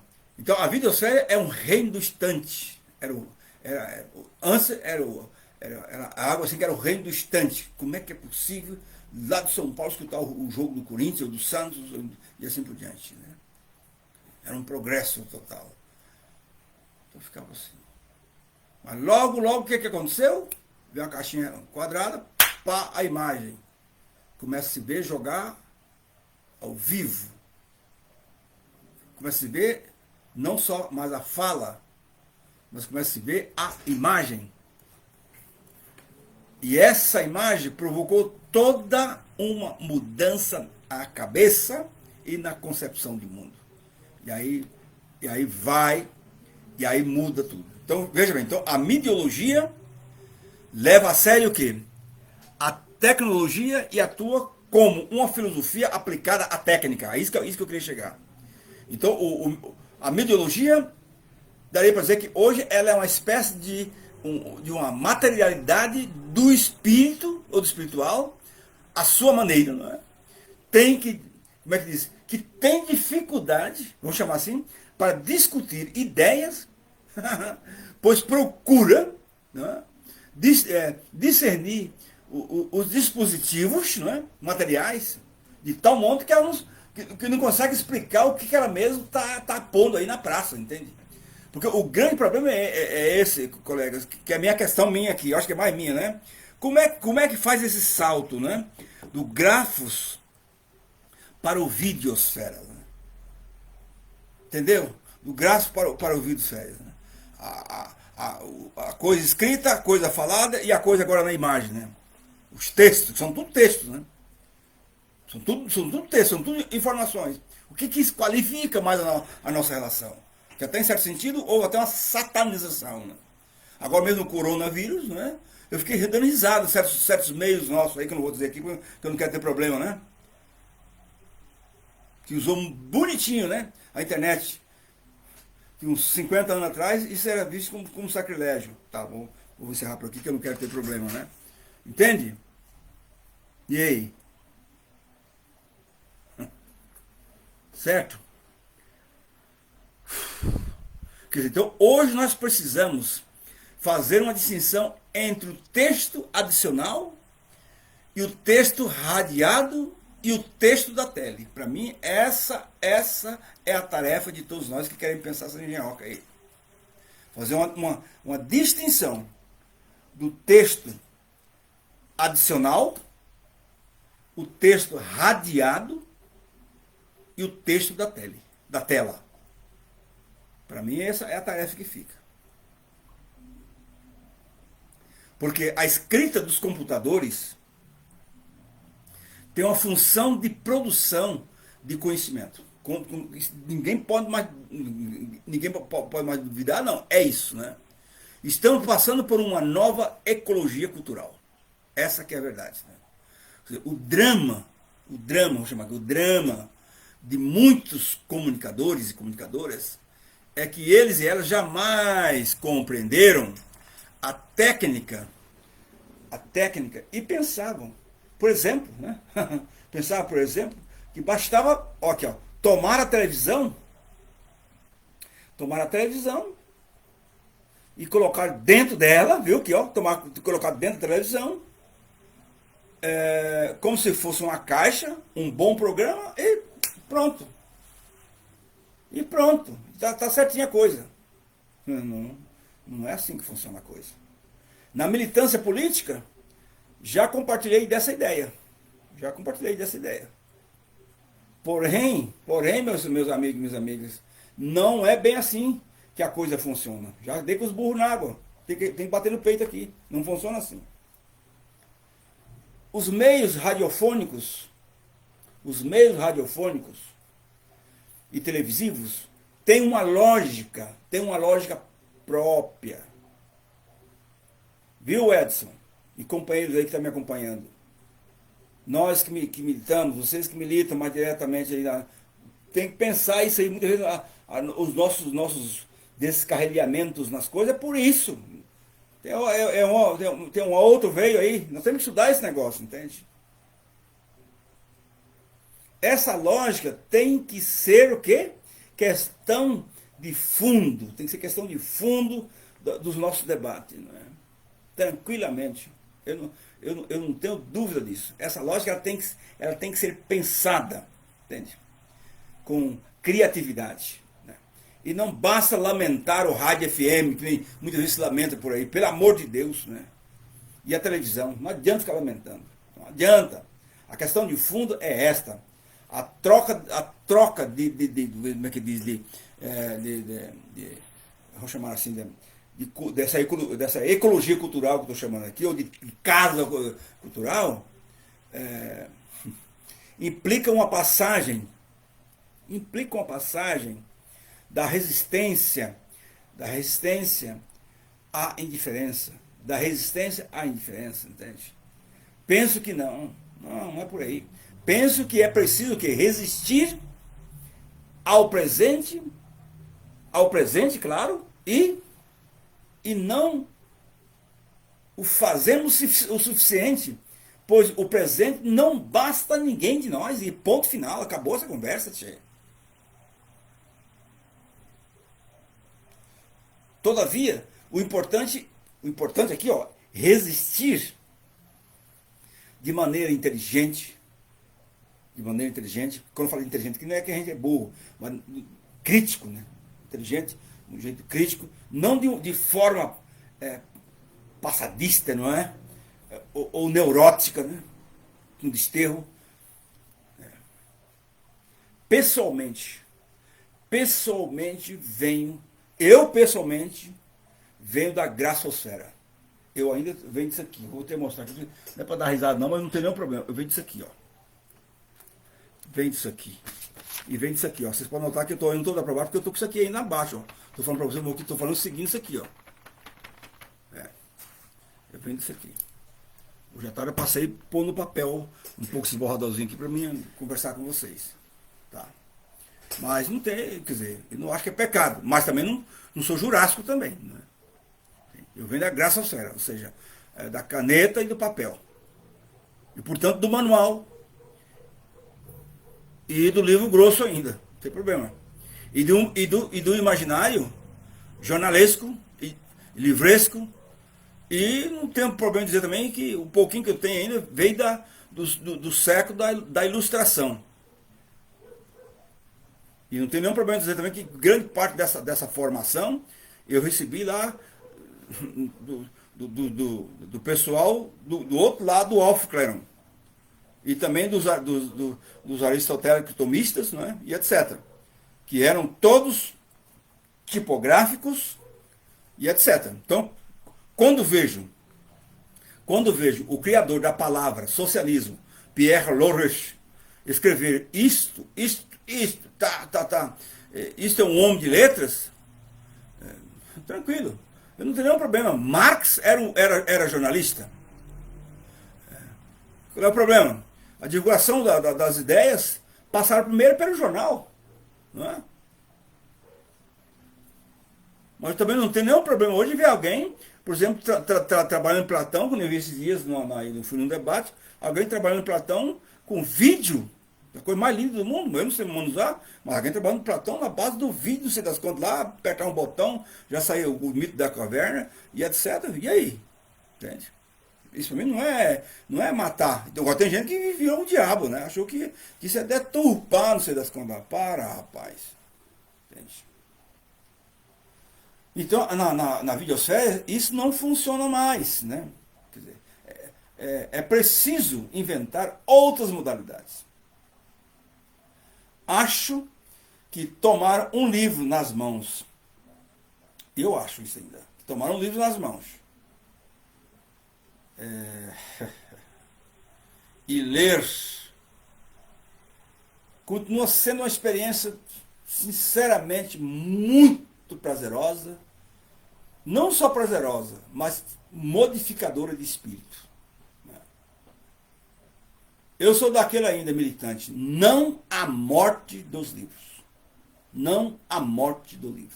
a videosfera é um reino do instante. Antes era algo assim que era o reino do instante. Como é que é possível lá de São Paulo escutar o jogo do Corinthians ou do Santos e assim por diante, né? Era um progresso total. Então ficava assim. Mas logo o que aconteceu? Veio uma caixinha quadrada, pá, a imagem. Começa a se ver jogar ao vivo. Começa a se ver não só mais a fala, mas começa a se ver a imagem. E essa imagem provocou toda uma mudança na cabeça e na concepção de mundo. E aí muda tudo. Então, veja bem, então a midiologia leva a sério o quê? A tecnologia e atua como uma filosofia aplicada à técnica. É isso que eu queria chegar. Então, a midiologia, daria para dizer que hoje ela é uma espécie de uma materialidade do espírito ou do espiritual, à sua maneira, não é? Como é que diz? Que tem dificuldade, vamos chamar assim, para discutir ideias, pois procura, não é? Discernir os dispositivos, não é? Materiais, de tal modo que não consegue explicar o que ela mesmo está pondo aí na praça, entende? Porque o grande problema é esse, colegas, que é a minha questão minha aqui, eu acho que é mais minha, né? Como é que faz esse salto, né? Do grafos para o videosfera. Né? Entendeu? Do gráfico para o videosfera. Né? A coisa escrita, a coisa falada e a coisa agora na imagem. Né? Os textos, são tudo textos. Né? São tudo textos, são tudo informações. O que isso qualifica mais a nossa relação? Que até em certo sentido houve até uma satanização. Né? Agora mesmo o coronavírus, né? Eu fiquei dando risada, certos meios nossos aí, que eu não vou dizer aqui, porque eu não quero ter problema, né? Que usou bonitinho, né? A internet. Que uns 50 anos atrás, isso era visto como sacrilégio. Tá bom, vou encerrar por aqui que eu não quero ter problema, né? Entende? E aí? Certo? Quer dizer, então, hoje nós precisamos fazer uma distinção entre o texto adicional e o texto radiado e o texto da tele. Para mim, essa é a tarefa de todos nós que querem pensar essa engenhoca aí. Fazer uma distinção do texto adicional, o texto radiado e o texto da tela. Para mim, essa é a tarefa que fica. Porque a escrita dos computadores tem uma função de produção de conhecimento. Ninguém pode mais duvidar, não. É isso, né? Estamos passando por uma nova ecologia cultural. Essa que é a verdade. Né? O drama, vamos chamar aqui, o drama de muitos comunicadores e comunicadoras é que eles e elas jamais compreenderam a técnica e pensavam, por exemplo, né? Pensava, por exemplo, que bastava, ó, aqui, ó, tomar a televisão e colocar dentro dela, viu que ó, colocar dentro da televisão, como se fosse uma caixa, um bom programa e pronto. E pronto, tá certinha a coisa. Não é assim que funciona a coisa. Na militância política, já compartilhei dessa ideia. Porém, meus amigos e minhas amigas, não é bem assim que a coisa funciona. Já dei com os burros na água. Tem que bater no peito aqui. Não funciona assim. Os meios radiofônicos e televisivos têm uma lógica própria. Viu, Edson? E companheiros aí que estão me acompanhando. Nós que militamos, vocês que militam mais diretamente aí, tem que pensar isso aí, muitas vezes os nossos descarrilhamentos nas coisas é por isso. Tem um outro veio aí, nós temos que estudar esse negócio, entende? Essa lógica tem que ser o quê? Questão de fundo, tem que ser questão de fundo dos nossos debates, não é? Tranquilamente. Eu não tenho dúvida disso. Essa lógica ela tem que ser pensada, entende? Com criatividade. Né? E não basta lamentar o rádio FM, que nem muitas vezes se lamenta por aí, pelo amor de Deus. Né? E a televisão, não adianta ficar lamentando. Não adianta. A questão de fundo é esta. A troca como é que diz, vamos chamar assim, dessa ecologia cultural que eu estou chamando aqui, ou de casa cultural, implica uma passagem da resistência à indiferença, entende? Penso que não é por aí. Penso que é preciso resistir ao presente, claro, e não o fazemos o suficiente, pois o presente não basta a ninguém de nós, e ponto final, acabou essa conversa, tchê. Todavia, o importante aqui, ó, resistir de maneira inteligente. Quando eu falo inteligente, que não é que a gente é burro, mas crítico, né? Inteligente, de um jeito crítico, não de forma passadista, não é? Ou neurótica, né? Um desterro. pessoalmente venho da graçosfera. Eu ainda venho disso aqui, vou te mostrar aqui, não é para dar risada não, mas não tem nenhum problema, eu venho disso aqui, ó. Vem disso aqui. E vem disso aqui, ó. Vocês podem notar que eu estou indo toda para baixo, porque eu estou com isso aqui ainda abaixo, ó. Estou falando para vocês, eu estou falando o seguinte, isso aqui, ó. Eu venho disso aqui. O jantar eu passei pôr no papel um pouco esse borradorzinho aqui para mim conversar com vocês. Tá? Mas não tem, quer dizer, eu não acho que é pecado, mas também não sou jurássico também. Né? Eu venho da graçosfera, ou seja, da caneta e do papel. E portanto do manual e do livro grosso ainda, não tem problema. E do imaginário jornalesco e livresco. E não tenho problema em dizer também que o pouquinho que eu tenho ainda veio do século da ilustração. E não tem nenhum problema em dizer também que grande parte dessa formação eu recebi lá do pessoal do outro lado do Alfcleron. E também dos aristotélicos tomistas, né, e etc. Que eram todos tipográficos e etc. Então, quando vejo o criador da palavra socialismo, Pierre Lorich, escrever isto, isto é um homem de letras, tranquilo, eu não tenho nenhum problema. Marx era jornalista. Qual é o problema? A divulgação das ideias passaram primeiro pelo jornal, não é? Mas também não tem nenhum problema hoje ver alguém, por exemplo, trabalhando em Platão, quando eu vi esses dias, eu fui num debate, alguém trabalhando em Platão com vídeo, a coisa mais linda do mundo, eu não sei manusear, mas alguém trabalhando em Platão na base do vídeo, não sei das contas, lá, apertar um botão, já saiu o mito da caverna, e etc. E aí? Entende? Isso para mim não é matar. Então, agora tem gente que virou um diabo, né? Achou que isso é deturpar, não sei das contas. Para, rapaz. Entende? Então, na videosfera, isso não funciona mais, né? Quer dizer, é preciso inventar outras modalidades. Acho que tomar um livro nas mãos, eu acho isso ainda, tomar um livro nas mãos, e ler, continua sendo uma experiência, sinceramente, muito prazerosa, não só prazerosa, mas modificadora de espírito. Eu sou daquele ainda militante, não a morte dos livros. Não a morte do livro.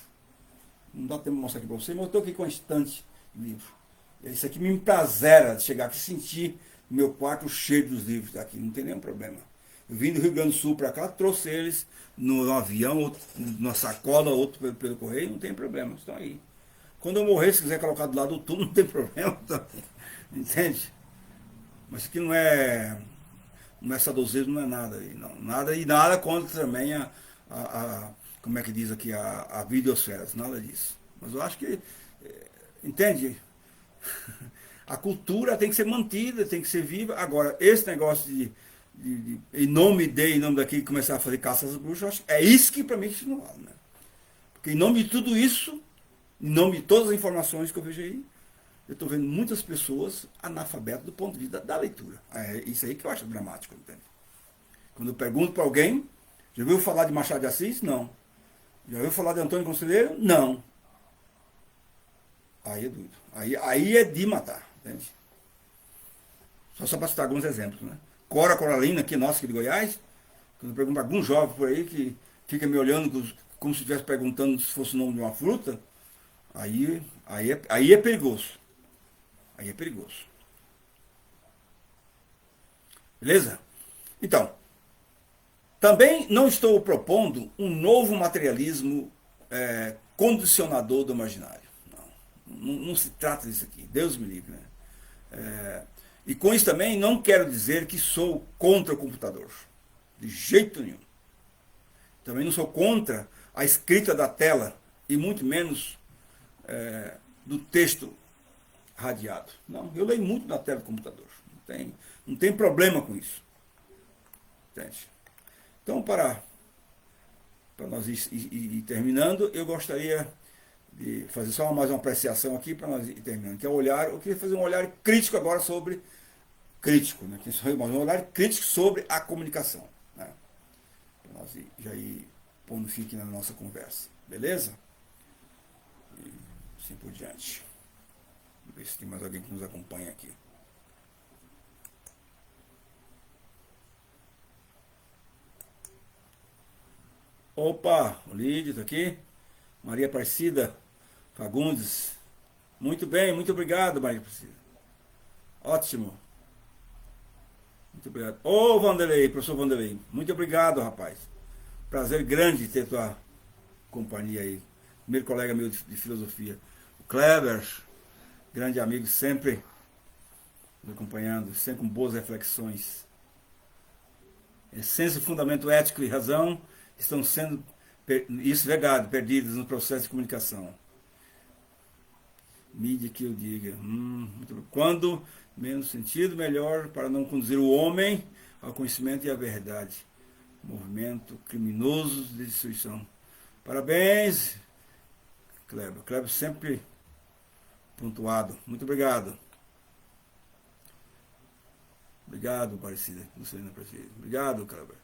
Não dá tempo de mostrar aqui para vocês, mas eu estou aqui com a estante de livro. Isso aqui me emprazera de chegar aqui e sentir no meu quarto cheio dos livros daqui, não tem nenhum problema. Eu vim do Rio Grande do Sul para cá, trouxe eles no avião, outro, numa sacola, outro pelo correio, não tem problema, estão aí. Quando eu morrer, se quiser colocar do lado do túmulo, não tem problema também. Entende? Mas isso aqui não é saudosismo, não é nada. Não, nada contra também como é que diz aqui, a videosfera, nada disso. Mas eu acho que, entende? A cultura tem que ser mantida, tem que ser viva. Agora, esse negócio de em nome daqui, começar a fazer caça às bruxas, é isso que para mim não vale, né? Porque em nome de tudo isso, em nome de todas as informações que eu vejo aí, eu estou vendo muitas pessoas analfabetas do ponto de vista da leitura. É isso aí que eu acho dramático, entende? Quando eu pergunto para alguém, já ouviu falar de Machado de Assis? Não. Já ouviu falar de Antônio Conselheiro? Não. Aí é doido. Aí é de matar, entende? Só para citar alguns exemplos, né? Cora Coralina, aqui nossa, aqui de Goiás, quando eu pergunto para algum jovem por aí que fica me olhando como se estivesse perguntando se fosse o nome de uma fruta, aí é perigoso. Aí é perigoso. Beleza? Então, também não estou propondo um novo materialismo condicionador do imaginário. Não se trata disso aqui. Deus me livre. Né? E com isso também não quero dizer que sou contra o computador. De jeito nenhum. Também não sou contra a escrita da tela e muito menos do texto radiado. Não, eu leio muito na tela do computador. Não tem problema com isso. Entende? Então, para para nós ir terminando, eu gostaria de fazer só mais uma apreciação aqui para nós ir terminando, que é o olhar, eu queria fazer um olhar crítico agora sobre, crítico, né, um olhar crítico sobre a comunicação, né, para nós já ir pondo fim aqui na nossa conversa, beleza? E assim por diante. Vamos ver se tem mais alguém que nos acompanha aqui. Opa, o Lídio está aqui. Maria Aparecida Fagundes. Muito bem, muito obrigado, Maria Aparecida. Ótimo. Muito obrigado. Ô, Vanderlei, professor Vanderlei. Muito obrigado, rapaz. Prazer grande ter tua companhia aí. Primeiro colega meu de filosofia. O Kleber, grande amigo, sempre me acompanhando, sempre com boas reflexões. Essência, fundamento ético e razão estão sendo, isso legado, perdidos no processo de comunicação. Mídia que eu diga. Quando menos sentido, melhor para não conduzir o homem ao conhecimento e à verdade. Movimento criminoso de destruição. Parabéns, Kleber. Kleber sempre pontuado. Muito obrigado. Obrigado, Aparecida. Obrigado, Kleber.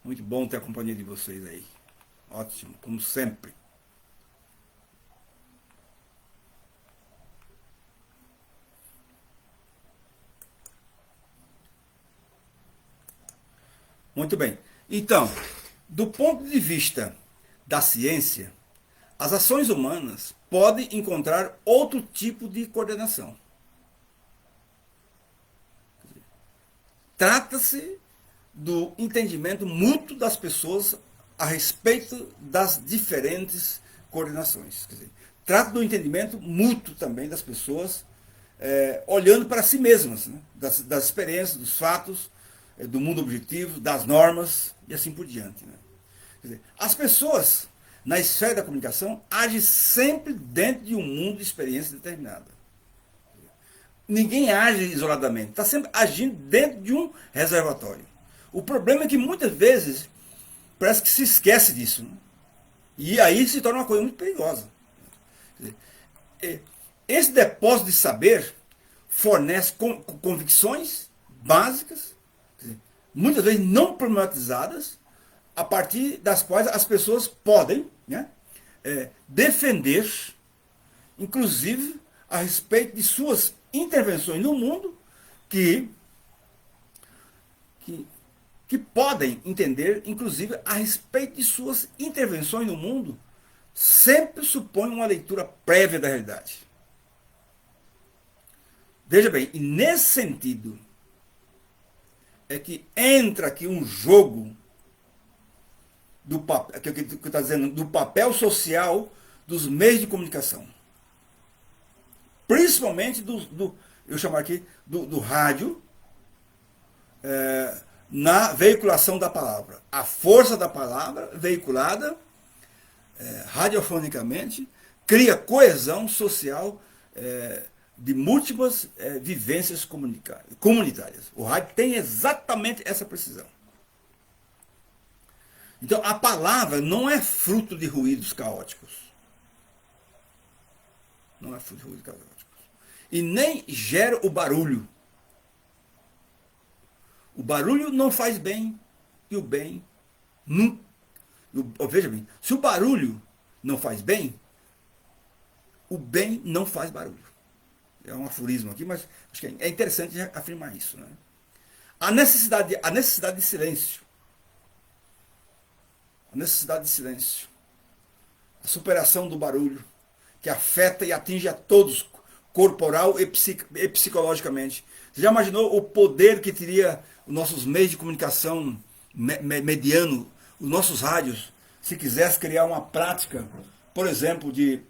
Muito bom ter a companhia de vocês aí. Ótimo, como sempre. Muito bem. Então, do ponto de vista da ciência, as ações humanas podem encontrar outro tipo de coordenação. Trata-se do entendimento mútuo das pessoas a respeito das diferentes coordenações. Quer dizer, trata do entendimento mútuo também das pessoas, olhando para si mesmas, né? das experiências, dos fatos, do mundo objetivo, das normas e assim por diante. Né? Quer dizer, as pessoas, na esfera da comunicação, agem sempre dentro de um mundo de experiência determinada. Ninguém age isoladamente, está sempre agindo dentro de um reservatório. O problema é que muitas vezes parece que se esquece disso. Né? E aí se torna uma coisa muito perigosa. Quer dizer, esse depósito de saber fornece convicções básicas, muitas vezes não problematizadas, a partir das quais as pessoas podem, né, defender, inclusive, a respeito de suas intervenções no mundo, que podem entender, inclusive, a respeito de suas intervenções no mundo, sempre supõe uma leitura prévia da realidade. Veja bem, e nesse sentido, é que entra aqui um jogo do papel, que eu estou dizendo, do papel social dos meios de comunicação. Principalmente eu chamar aqui do rádio, na veiculação da palavra. A força da palavra veiculada radiofonicamente cria coesão social de múltiplas vivências comunitárias. O rádio tem exatamente essa precisão. Então, a palavra não é fruto de ruídos caóticos. Não é fruto de ruídos caóticos. E nem gera o barulho. O barulho não faz bem, e o bem nunca. Veja bem, se o barulho não faz bem, o bem não faz barulho. É um aforismo aqui, mas acho que é interessante afirmar isso. Né? A necessidade de silêncio. A necessidade de silêncio. A superação do barulho, que afeta e atinge a todos, corporal e psicologicamente. Você já imaginou o poder que teria os nossos meios de comunicação mediano, os nossos rádios, se quisesse criar uma prática, por exemplo, de,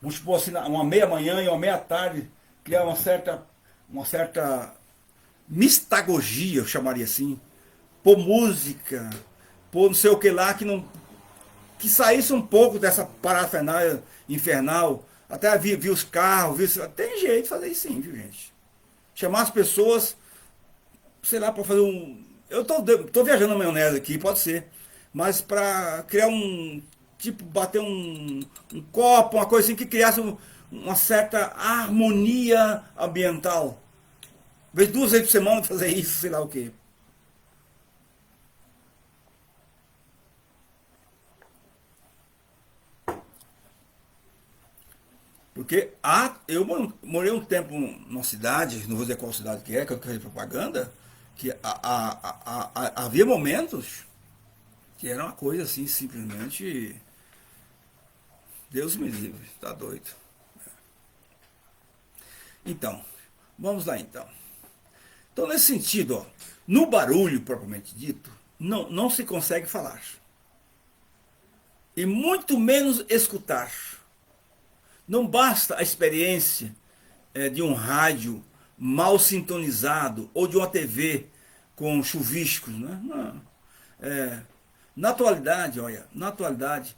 vamos supor assim, uma meia-manhã e uma meia-tarde, criar uma certa mistagogia, eu chamaria assim, pôr música, pôr não sei o que lá, que saísse um pouco dessa parafernália infernal, até vi os carros, tem jeito de fazer isso sim, viu gente? Chamar as pessoas, sei lá, para fazer Eu tô viajando na maionese aqui, pode ser. Mas para criar tipo, bater um copo, uma coisa assim que criasse uma certa harmonia ambiental. Vez 2 vezes por semana fazer isso, sei lá o quê. Porque eu morei um tempo numa cidade, não vou dizer qual cidade que eu quero propaganda, que havia momentos que era uma coisa assim, simplesmente, Deus me livre, tá doido. Então, vamos lá então. Então, nesse sentido, ó, no barulho propriamente dito, não se consegue falar. E muito menos escutar. Não basta a experiência de um rádio mal sintonizado ou de uma TV com chuviscos. Né? Não. É, na atualidade, olha, na atualidade,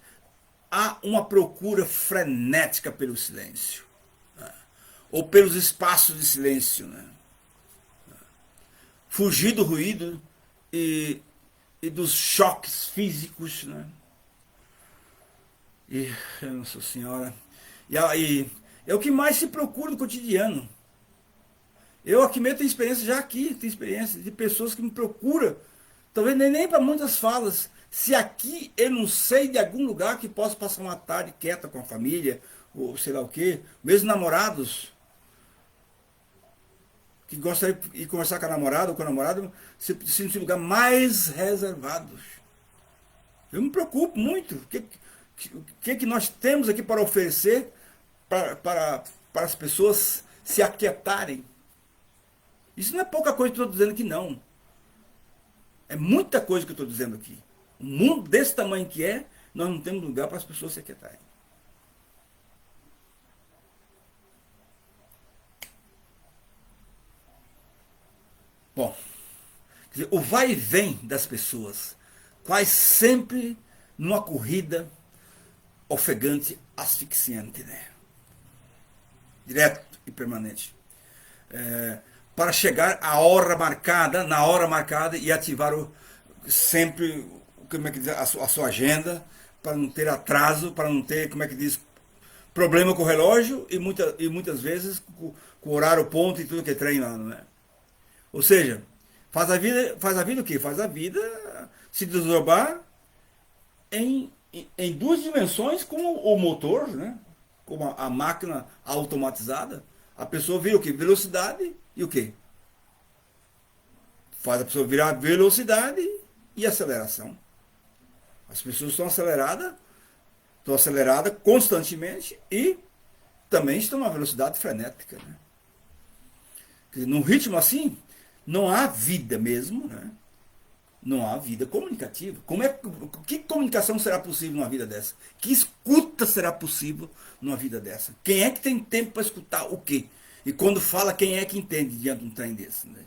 há uma procura frenética pelo silêncio. Né? Ou pelos espaços de silêncio. Né? Fugir do ruído e, e dos choques físicos. Né? E, Nossa Senhora. E é o que mais se procura no cotidiano. Eu aqui mesmo tenho experiência, já aqui tenho experiência de pessoas que me procuram, talvez nem para muitas falas. Se aqui eu não sei de algum lugar que possa passar uma tarde quieta com a família, ou sei lá o quê, mesmo namorados, que gostam de conversar com a namorada ou com o namorado, se em lugar mais reservados. Eu me preocupo muito. O que nós temos aqui para oferecer para as pessoas se aquietarem? Isso não é pouca coisa que eu estou dizendo aqui, não. É muita coisa que eu estou dizendo aqui. Um mundo desse tamanho que é, nós não temos lugar para as pessoas se aquietarem. Bom, quer dizer, o vai e vem das pessoas, quase sempre numa corrida ofegante, asfixiante, né? Direto e permanente. É, para chegar à hora marcada, na hora marcada e ativar sempre, como é que diz, a sua agenda, para não ter atraso, para não ter, como é que diz, problema com o relógio e muitas vezes com o horário ponto e tudo que é treinado, né? Ou seja, faz a vida o quê? Faz a vida se desdobrar em duas dimensões como o motor, né? Como a máquina automatizada. A pessoa vira o quê? Velocidade e o quê? Faz a pessoa virar velocidade e aceleração. As pessoas estão aceleradas constantemente e também estão numa velocidade frenética. Né? Quer dizer, num ritmo assim, não há vida mesmo, né? Não há vida comunicativa. Que comunicação será possível numa vida dessa? Que escuta será possível numa vida dessa? Quem é que tem tempo para escutar o quê? E quando fala, quem é que entende diante de um trem desse? Né?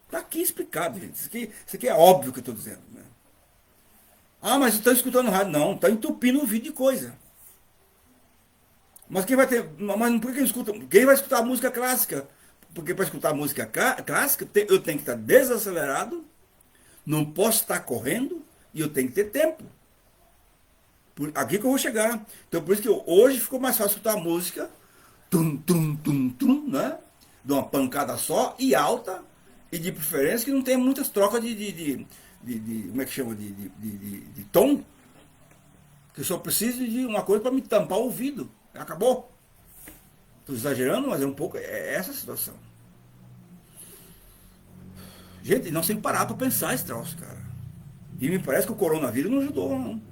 Está aqui explicado, gente. Isso aqui é óbvio que eu estou dizendo. Né? Ah, mas estão escutando rádio. Não, está entupindo o ouvido de coisa. Mas quem vai ter. Mas por que quem escuta? Quem vai escutar música clássica? Porque para escutar música clássica, eu tenho que estar desacelerado, não posso estar correndo e eu tenho que ter tempo. Aqui que eu vou chegar. Então por isso que hoje ficou mais fácil escutar a música, tum, tum, tum, tum, né? De uma pancada só e alta, e de preferência que não tenha muitas trocas como é que chama? De tom. Que eu só preciso de uma coisa para me tampar o ouvido. Acabou. Estou exagerando, mas é um pouco. É essa a situação. Gente, nós temos que parar para pensar esse troço, cara. E me parece que o coronavírus não ajudou, não.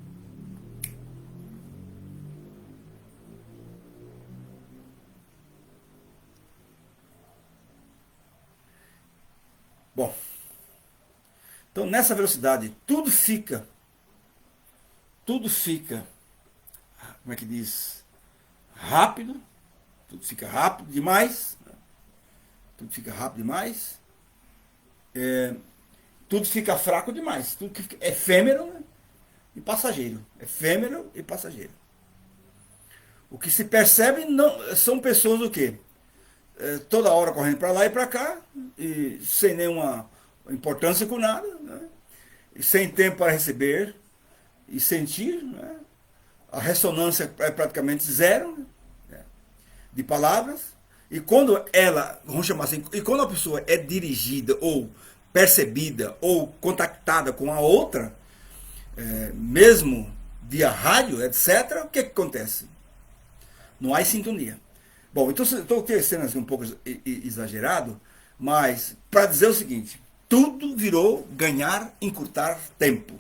Bom, então nessa velocidade, tudo fica, como é que diz? Rápido, tudo fica rápido demais, né? Tudo fica rápido demais, é, tudo fica fraco demais, tudo que fica efêmero, né? E passageiro. Efêmero e passageiro. O que se percebe não são pessoas o quê? Toda hora correndo para lá e para cá, e sem nenhuma Importância com nada, né? E sem tempo para receber e sentir, né? A ressonância é praticamente zero, né? De palavras. E quando ela, vamos chamar assim, e quando a pessoa é dirigida ou percebida ou contactada com a outra, mesmo via rádio, etc., o que acontece? Não há sintonia. Bom, então estou sendo assim um pouco exagerado, mas para dizer o seguinte, tudo virou ganhar, encurtar tempo.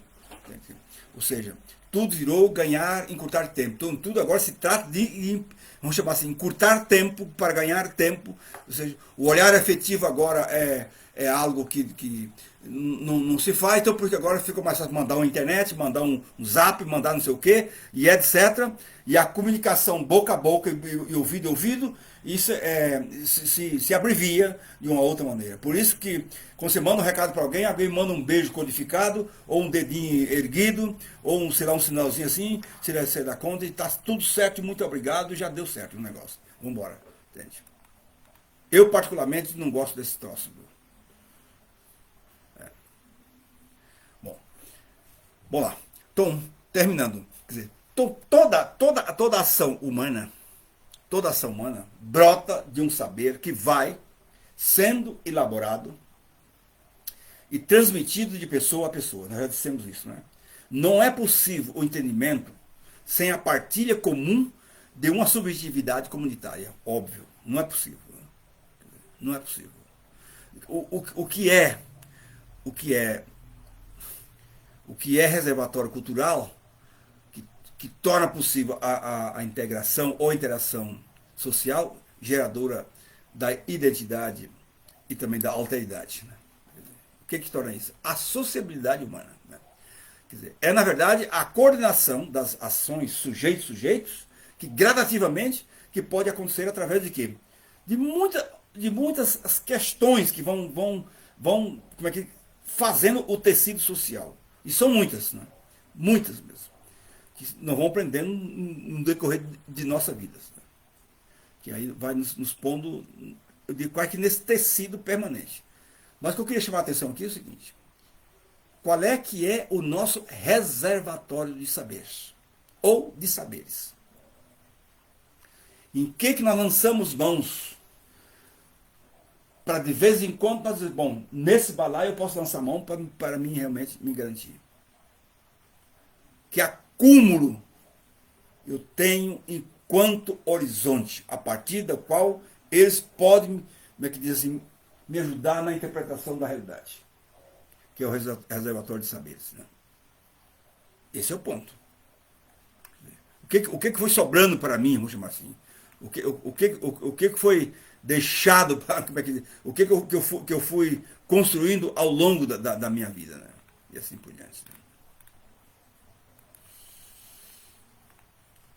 Ou seja, tudo virou ganhar, encurtar tempo. Então tudo agora se trata de, vamos chamar assim, encurtar tempo para ganhar tempo. Ou seja, o olhar efetivo agora é algo que não se faz, então porque agora fica mais fácil mandar uma internet, mandar um zap, mandar não sei o que, e etc. E a comunicação boca a boca e ouvido a ouvido, isso se abrevia de uma outra maneira. Por isso que quando você manda um recado para alguém manda um beijo codificado, ou um dedinho erguido, ou um, sei lá, um sinalzinho assim, você dá conta, e está tudo certo, muito obrigado, já deu certo o negócio. Vamos embora. Entende? Eu particularmente não gosto desse troço. Bom lá. Então, terminando. Quer dizer, toda ação humana, brota de um saber que vai sendo elaborado e transmitido de pessoa a pessoa. Nós já dissemos isso, né? Não é possível o entendimento sem a partilha comum de uma subjetividade comunitária. Óbvio. Não é possível. Não é possível. O que é reservatório cultural que torna possível a integração ou interação social, geradora da identidade e também da alteridade. Né? O que torna isso? A sociabilidade humana. Né? Quer dizer, na verdade, a coordenação das ações sujeitos-sujeitos, que gradativamente que pode acontecer através de quê? De muitas questões que vão como é que, fazendo o tecido social. E são muitas, né? Muitas mesmo. Que nós vamos aprendendo no decorrer de nossa vida. Né? Que aí vai nos pondo, eu digo, quase que nesse tecido permanente. Mas o que eu queria chamar a atenção aqui é o seguinte. Qual é que é o nosso reservatório de saberes? Ou de saberes? Em que nós lançamos mãos para de vez em quando nós dizer, bom, nesse balaio eu posso lançar mão para mim realmente me garantir. Que acúmulo eu tenho enquanto horizonte, a partir do qual eles podem, como é que diz assim, me ajudar na interpretação da realidade. Que é o reservatório de saberes. Né? Esse é o ponto. O que foi sobrando para mim, vamos chamar assim? O que foi deixado, o que eu fui construindo ao longo da minha vida, né? E assim por diante. Né?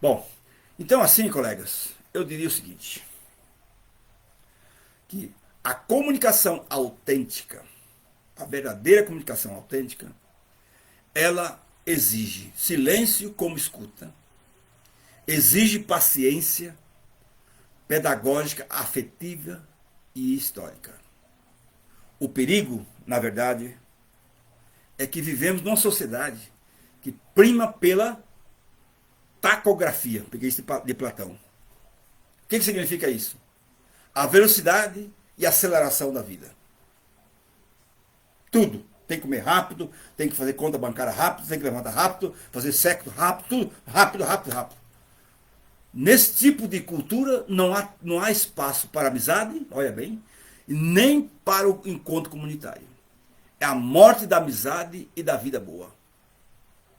Bom, então assim, colegas, eu diria o seguinte, que a comunicação autêntica, a verdadeira comunicação autêntica, ela exige silêncio como escuta, exige paciência, pedagógica, afetiva e histórica. O perigo, na verdade, é que vivemos numa sociedade que prima pela tacografia, peguei isso de Platão. O que significa isso? A velocidade e a aceleração da vida. Tudo. Tem que comer rápido, tem que fazer conta bancária rápido, tem que levantar rápido, fazer sexo rápido, tudo rápido. Nesse tipo de cultura não há espaço para amizade, olha bem, nem para o encontro comunitário. É a morte da amizade e da vida boa.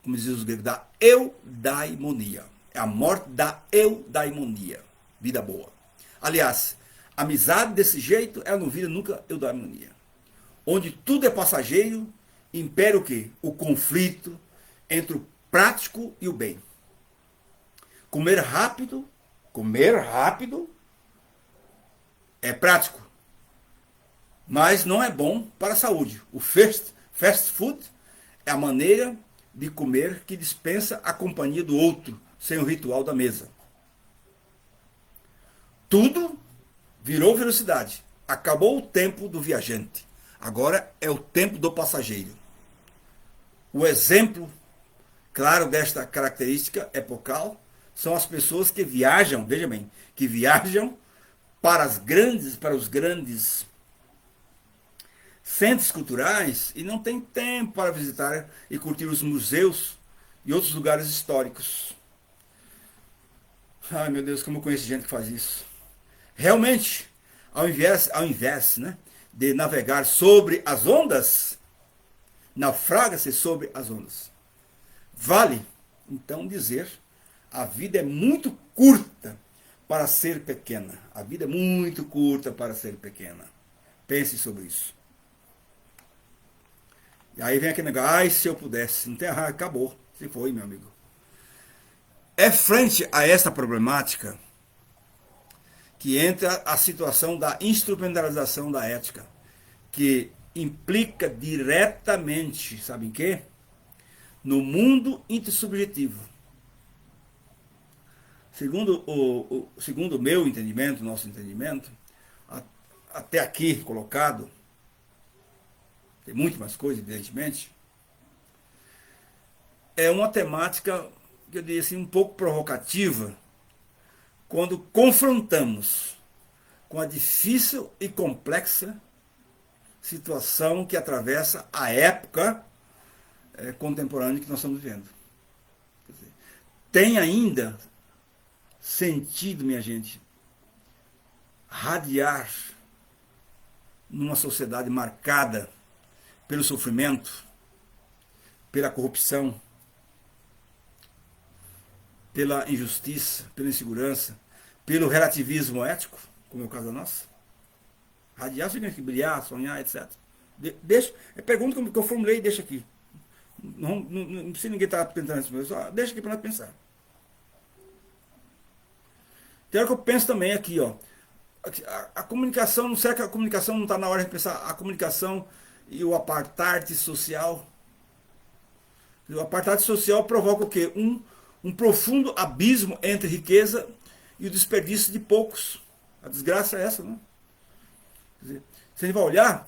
Como dizem os gregos, da eudaimonia. É a morte da eudaimonia, vida boa. Aliás, amizade desse jeito, ela não vira nunca eudaimonia. Onde tudo é passageiro, impera o quê? O conflito entre o prático e o bem. Comer rápido é prático, mas não é bom para a saúde. O fast food é a maneira de comer que dispensa a companhia do outro, sem o ritual da mesa. Tudo virou velocidade. Acabou o tempo do viajante. Agora é o tempo do passageiro. O exemplo claro desta característica epocal são as pessoas que viajam, veja bem, que viajam para os grandes centros culturais e não tem tempo para visitar e curtir os museus e outros lugares históricos. Ai meu Deus, como eu conheço gente que faz isso. Realmente, ao invés né, de navegar sobre as ondas, naufraga-se sobre as ondas. Vale, então, dizer, a vida é muito curta para ser pequena. A vida é muito curta para ser pequena. Pense sobre isso. E aí vem aquele negócio, ai, se eu pudesse. Não tem errado, acabou. Se foi, meu amigo. É frente a esta problemática que entra a situação da instrumentalização da ética, que implica diretamente, sabe em quê? No mundo intersubjetivo. Segundo o meu entendimento, nosso entendimento, até aqui colocado, tem muito mais coisa, evidentemente, é uma temática, que eu diria assim, um pouco provocativa, quando confrontamos com a difícil e complexa situação que atravessa a época contemporânea que nós estamos vivendo. Quer dizer, tem ainda sentido, minha gente, radiar numa sociedade marcada pelo sofrimento, pela corrupção, pela injustiça, pela insegurança, pelo relativismo ético, como é o caso da nossa? Radiar significa brilhar, sonhar, etc. Deixa, é pergunta que eu formulei e deixa aqui. Não precisa ninguém estar tentando isso, só deixa aqui para nós pensar. Tem hora que eu penso também aqui, ó. A comunicação, não será que a comunicação não está na hora de pensar a comunicação e o apartheid social? O apartheid social provoca o quê? Um profundo abismo entre riqueza e o desperdício de poucos. A desgraça é essa, né? Quer dizer, se a gente vai olhar,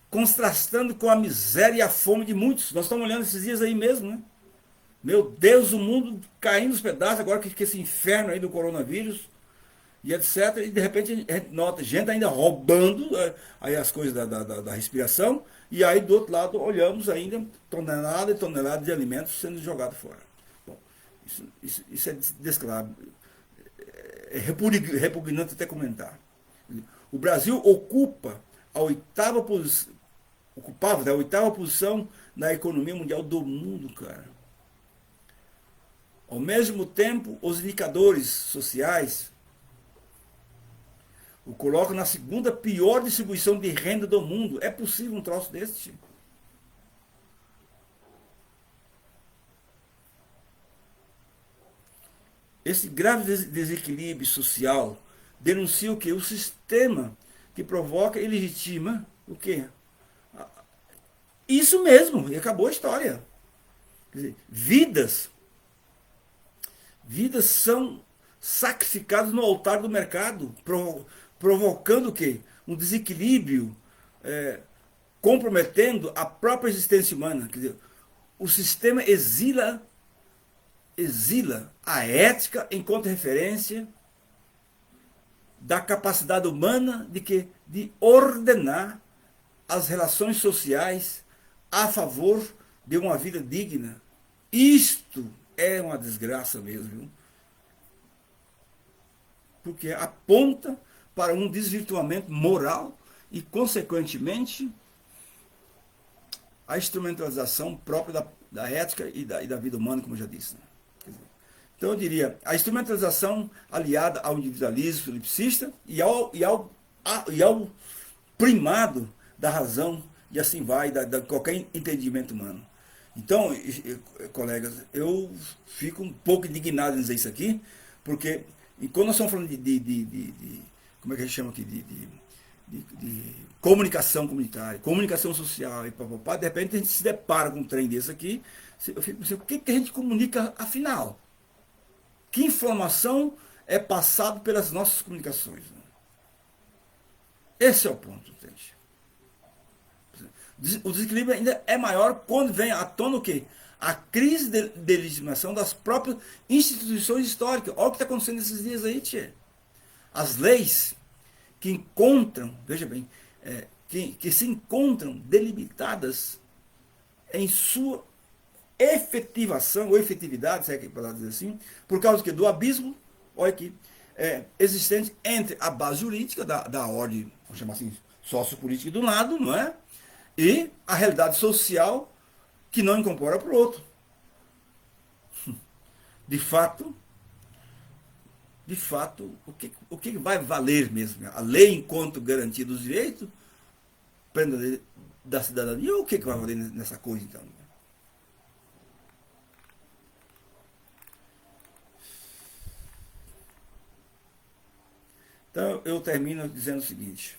contrastando com a miséria e a fome de muitos. Nós estamos olhando esses dias aí mesmo, né? Meu Deus, o mundo caindo nos pedaços, agora que esse inferno aí do coronavírus, e etc. E de repente a gente nota gente ainda roubando aí as coisas da respiração, e aí do outro lado olhamos ainda tonelada e tonelada de alimentos sendo jogados fora. Bom, isso é desclaro. É repugnante até comentar. O Brasil ocupava a oitava posição na economia mundial do mundo, cara. Ao mesmo tempo, os indicadores sociais o colocam na segunda pior distribuição de renda do mundo. É possível um troço desse? Esse grave desequilíbrio social denuncia o quê? O sistema que provoca e legitima o quê? Isso mesmo, e acabou a história. Quer dizer, vidas são sacrificadas no altar do mercado, provocando o quê? Um desequilíbrio, comprometendo a própria existência humana. Quer dizer, o sistema exila a ética enquanto referência da capacidade humana de ordenar as relações sociais a favor de uma vida digna. Isto é uma desgraça mesmo, viu? Porque aponta para um desvirtuamento moral e, consequentemente, a instrumentalização própria da ética e da vida humana, como eu já disse. Né? Então eu diria, a instrumentalização aliada ao individualismo solipsista e ao primado da razão, e assim vai, da qualquer entendimento humano. Então, colegas, eu fico um pouco indignado em dizer isso aqui, porque quando nós estamos falando como é que a gente chama aqui, de comunicação comunitária, comunicação social, e papapá, de repente a gente se depara com um trem desse aqui, eu fico pensando, o que a gente comunica afinal? Que informação é passada pelas nossas comunicações? Esse é o ponto, gente. O desequilíbrio ainda é maior quando vem à tona o quê? A crise de legitimação das próprias instituições históricas. Olha o que está acontecendo nesses dias aí, tchê. As leis que encontram, veja bem, que se encontram delimitadas em sua efetivação, ou efetividade, se é que para dizer assim, por causa do abismo, olha aqui, existente entre a base jurídica da ordem, vamos chamar assim, sociopolítica de um lado, não é? E a realidade social que não incorpora para o outro. De fato, o que vai valer mesmo? A lei enquanto garantia dos direitos, prenda da cidadania, ou o que vai valer nessa coisa então? Então eu termino dizendo o seguinte: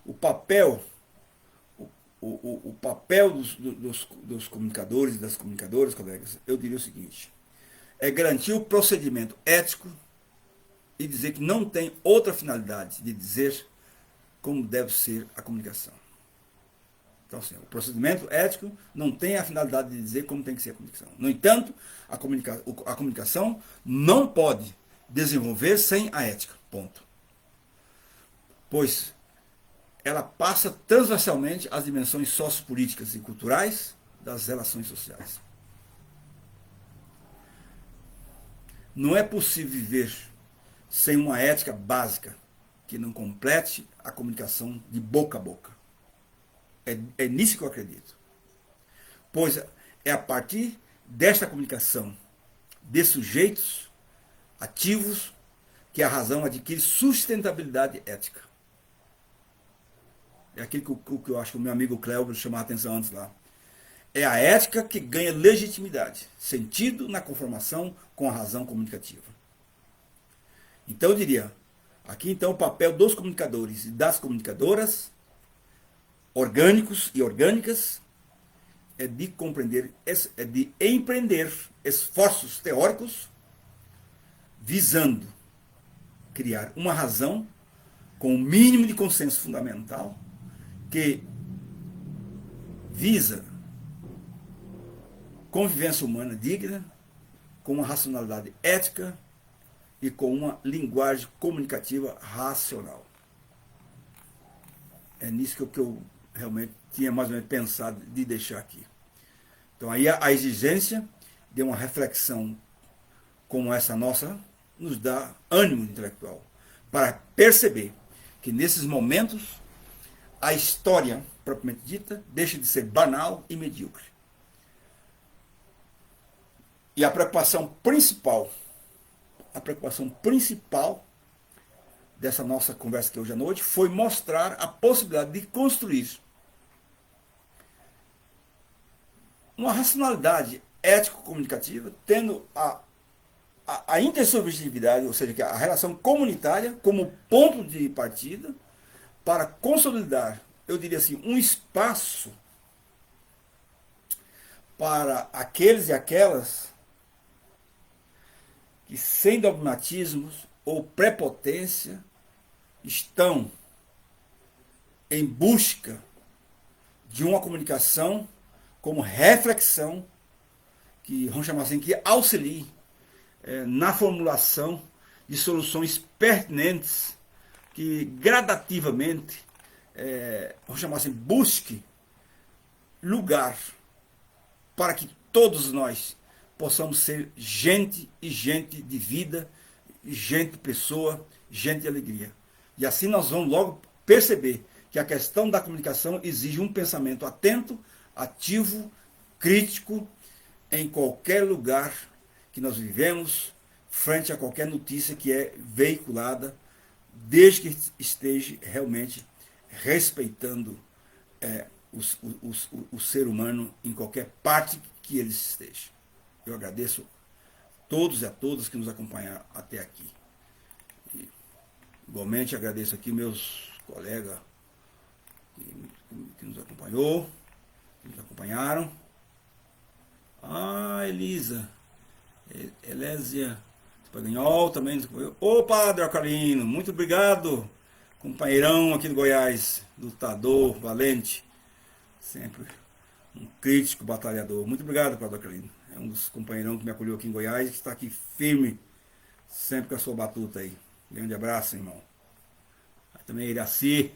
o papel, o papel dos comunicadores e das comunicadoras, colegas, eu diria o seguinte: é garantir o procedimento ético e dizer que não tem outra finalidade de dizer como deve ser a comunicação. Então, assim, o procedimento ético não tem a finalidade de dizer como tem que ser a comunicação. No entanto, a comunicação não pode desenvolver sem a ética. Ponto. Pois ela passa transversalmente as dimensões sociopolíticas e culturais das relações sociais. Não é possível viver sem uma ética básica que não complete a comunicação de boca a boca. É nisso que eu acredito. Pois é a partir desta comunicação de sujeitos ativos que a razão adquire sustentabilidade ética. É aquilo que eu acho que o meu amigo Cléber chamou a atenção antes lá. É a ética que ganha legitimidade, sentido na conformação com a razão comunicativa. Então eu diria, aqui então o papel dos comunicadores e das comunicadoras, orgânicos e orgânicas, é de compreender, é de empreender esforços teóricos visando criar uma razão com o mínimo de consenso fundamental que visa convivência humana digna, com uma racionalidade ética e com uma linguagem comunicativa racional. É nisso que eu realmente tinha mais ou menos pensado de deixar aqui. Então aí a exigência de uma reflexão como essa nossa nos dá ânimo intelectual para perceber que nesses momentos a história propriamente dita deixa de ser banal e medíocre. E a preocupação principal dessa nossa conversa aqui hoje à noite foi mostrar a possibilidade de construir uma racionalidade ético-comunicativa, tendo a intersubjetividade, ou seja, a relação comunitária como ponto de partida para consolidar, eu diria assim, um espaço para aqueles e aquelas que, sem dogmatismos ou prepotência, estão em busca de uma comunicação como reflexão, que vamos chamar assim, que auxilie na formulação de soluções pertinentes, que gradativamente, vamos chamar assim, busque lugar para que todos nós possamos ser gente e gente de vida, gente pessoa, gente de alegria. E assim nós vamos logo perceber que a questão da comunicação exige um pensamento atento, ativo, crítico, em qualquer lugar que nós vivemos, frente a qualquer notícia que é veiculada, desde que esteja realmente respeitando o ser humano em qualquer parte que ele esteja. Eu agradeço a todos e a todas que nos acompanharam até aqui. E, igualmente agradeço aqui meus colegas que nos acompanhou, que nos acompanharam. Elisa, Elésia Espanhol também nos acompanhou. Ô Padre Alcalino, muito obrigado. companheirão aqui do Goiás, lutador, valente, sempre um crítico, batalhador. Muito obrigado, Cláudio Aquilino. É um dos companheirão que me acolheu aqui em Goiás, que está aqui firme, sempre com a sua batuta aí. Grande abraço, irmão. Também Iraci,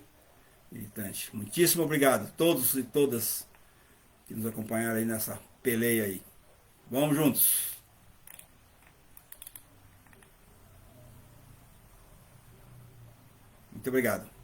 militante. Muitíssimo obrigado a todos e todas que nos acompanharam aí nessa peleia aí. Vamos juntos. Muito obrigado.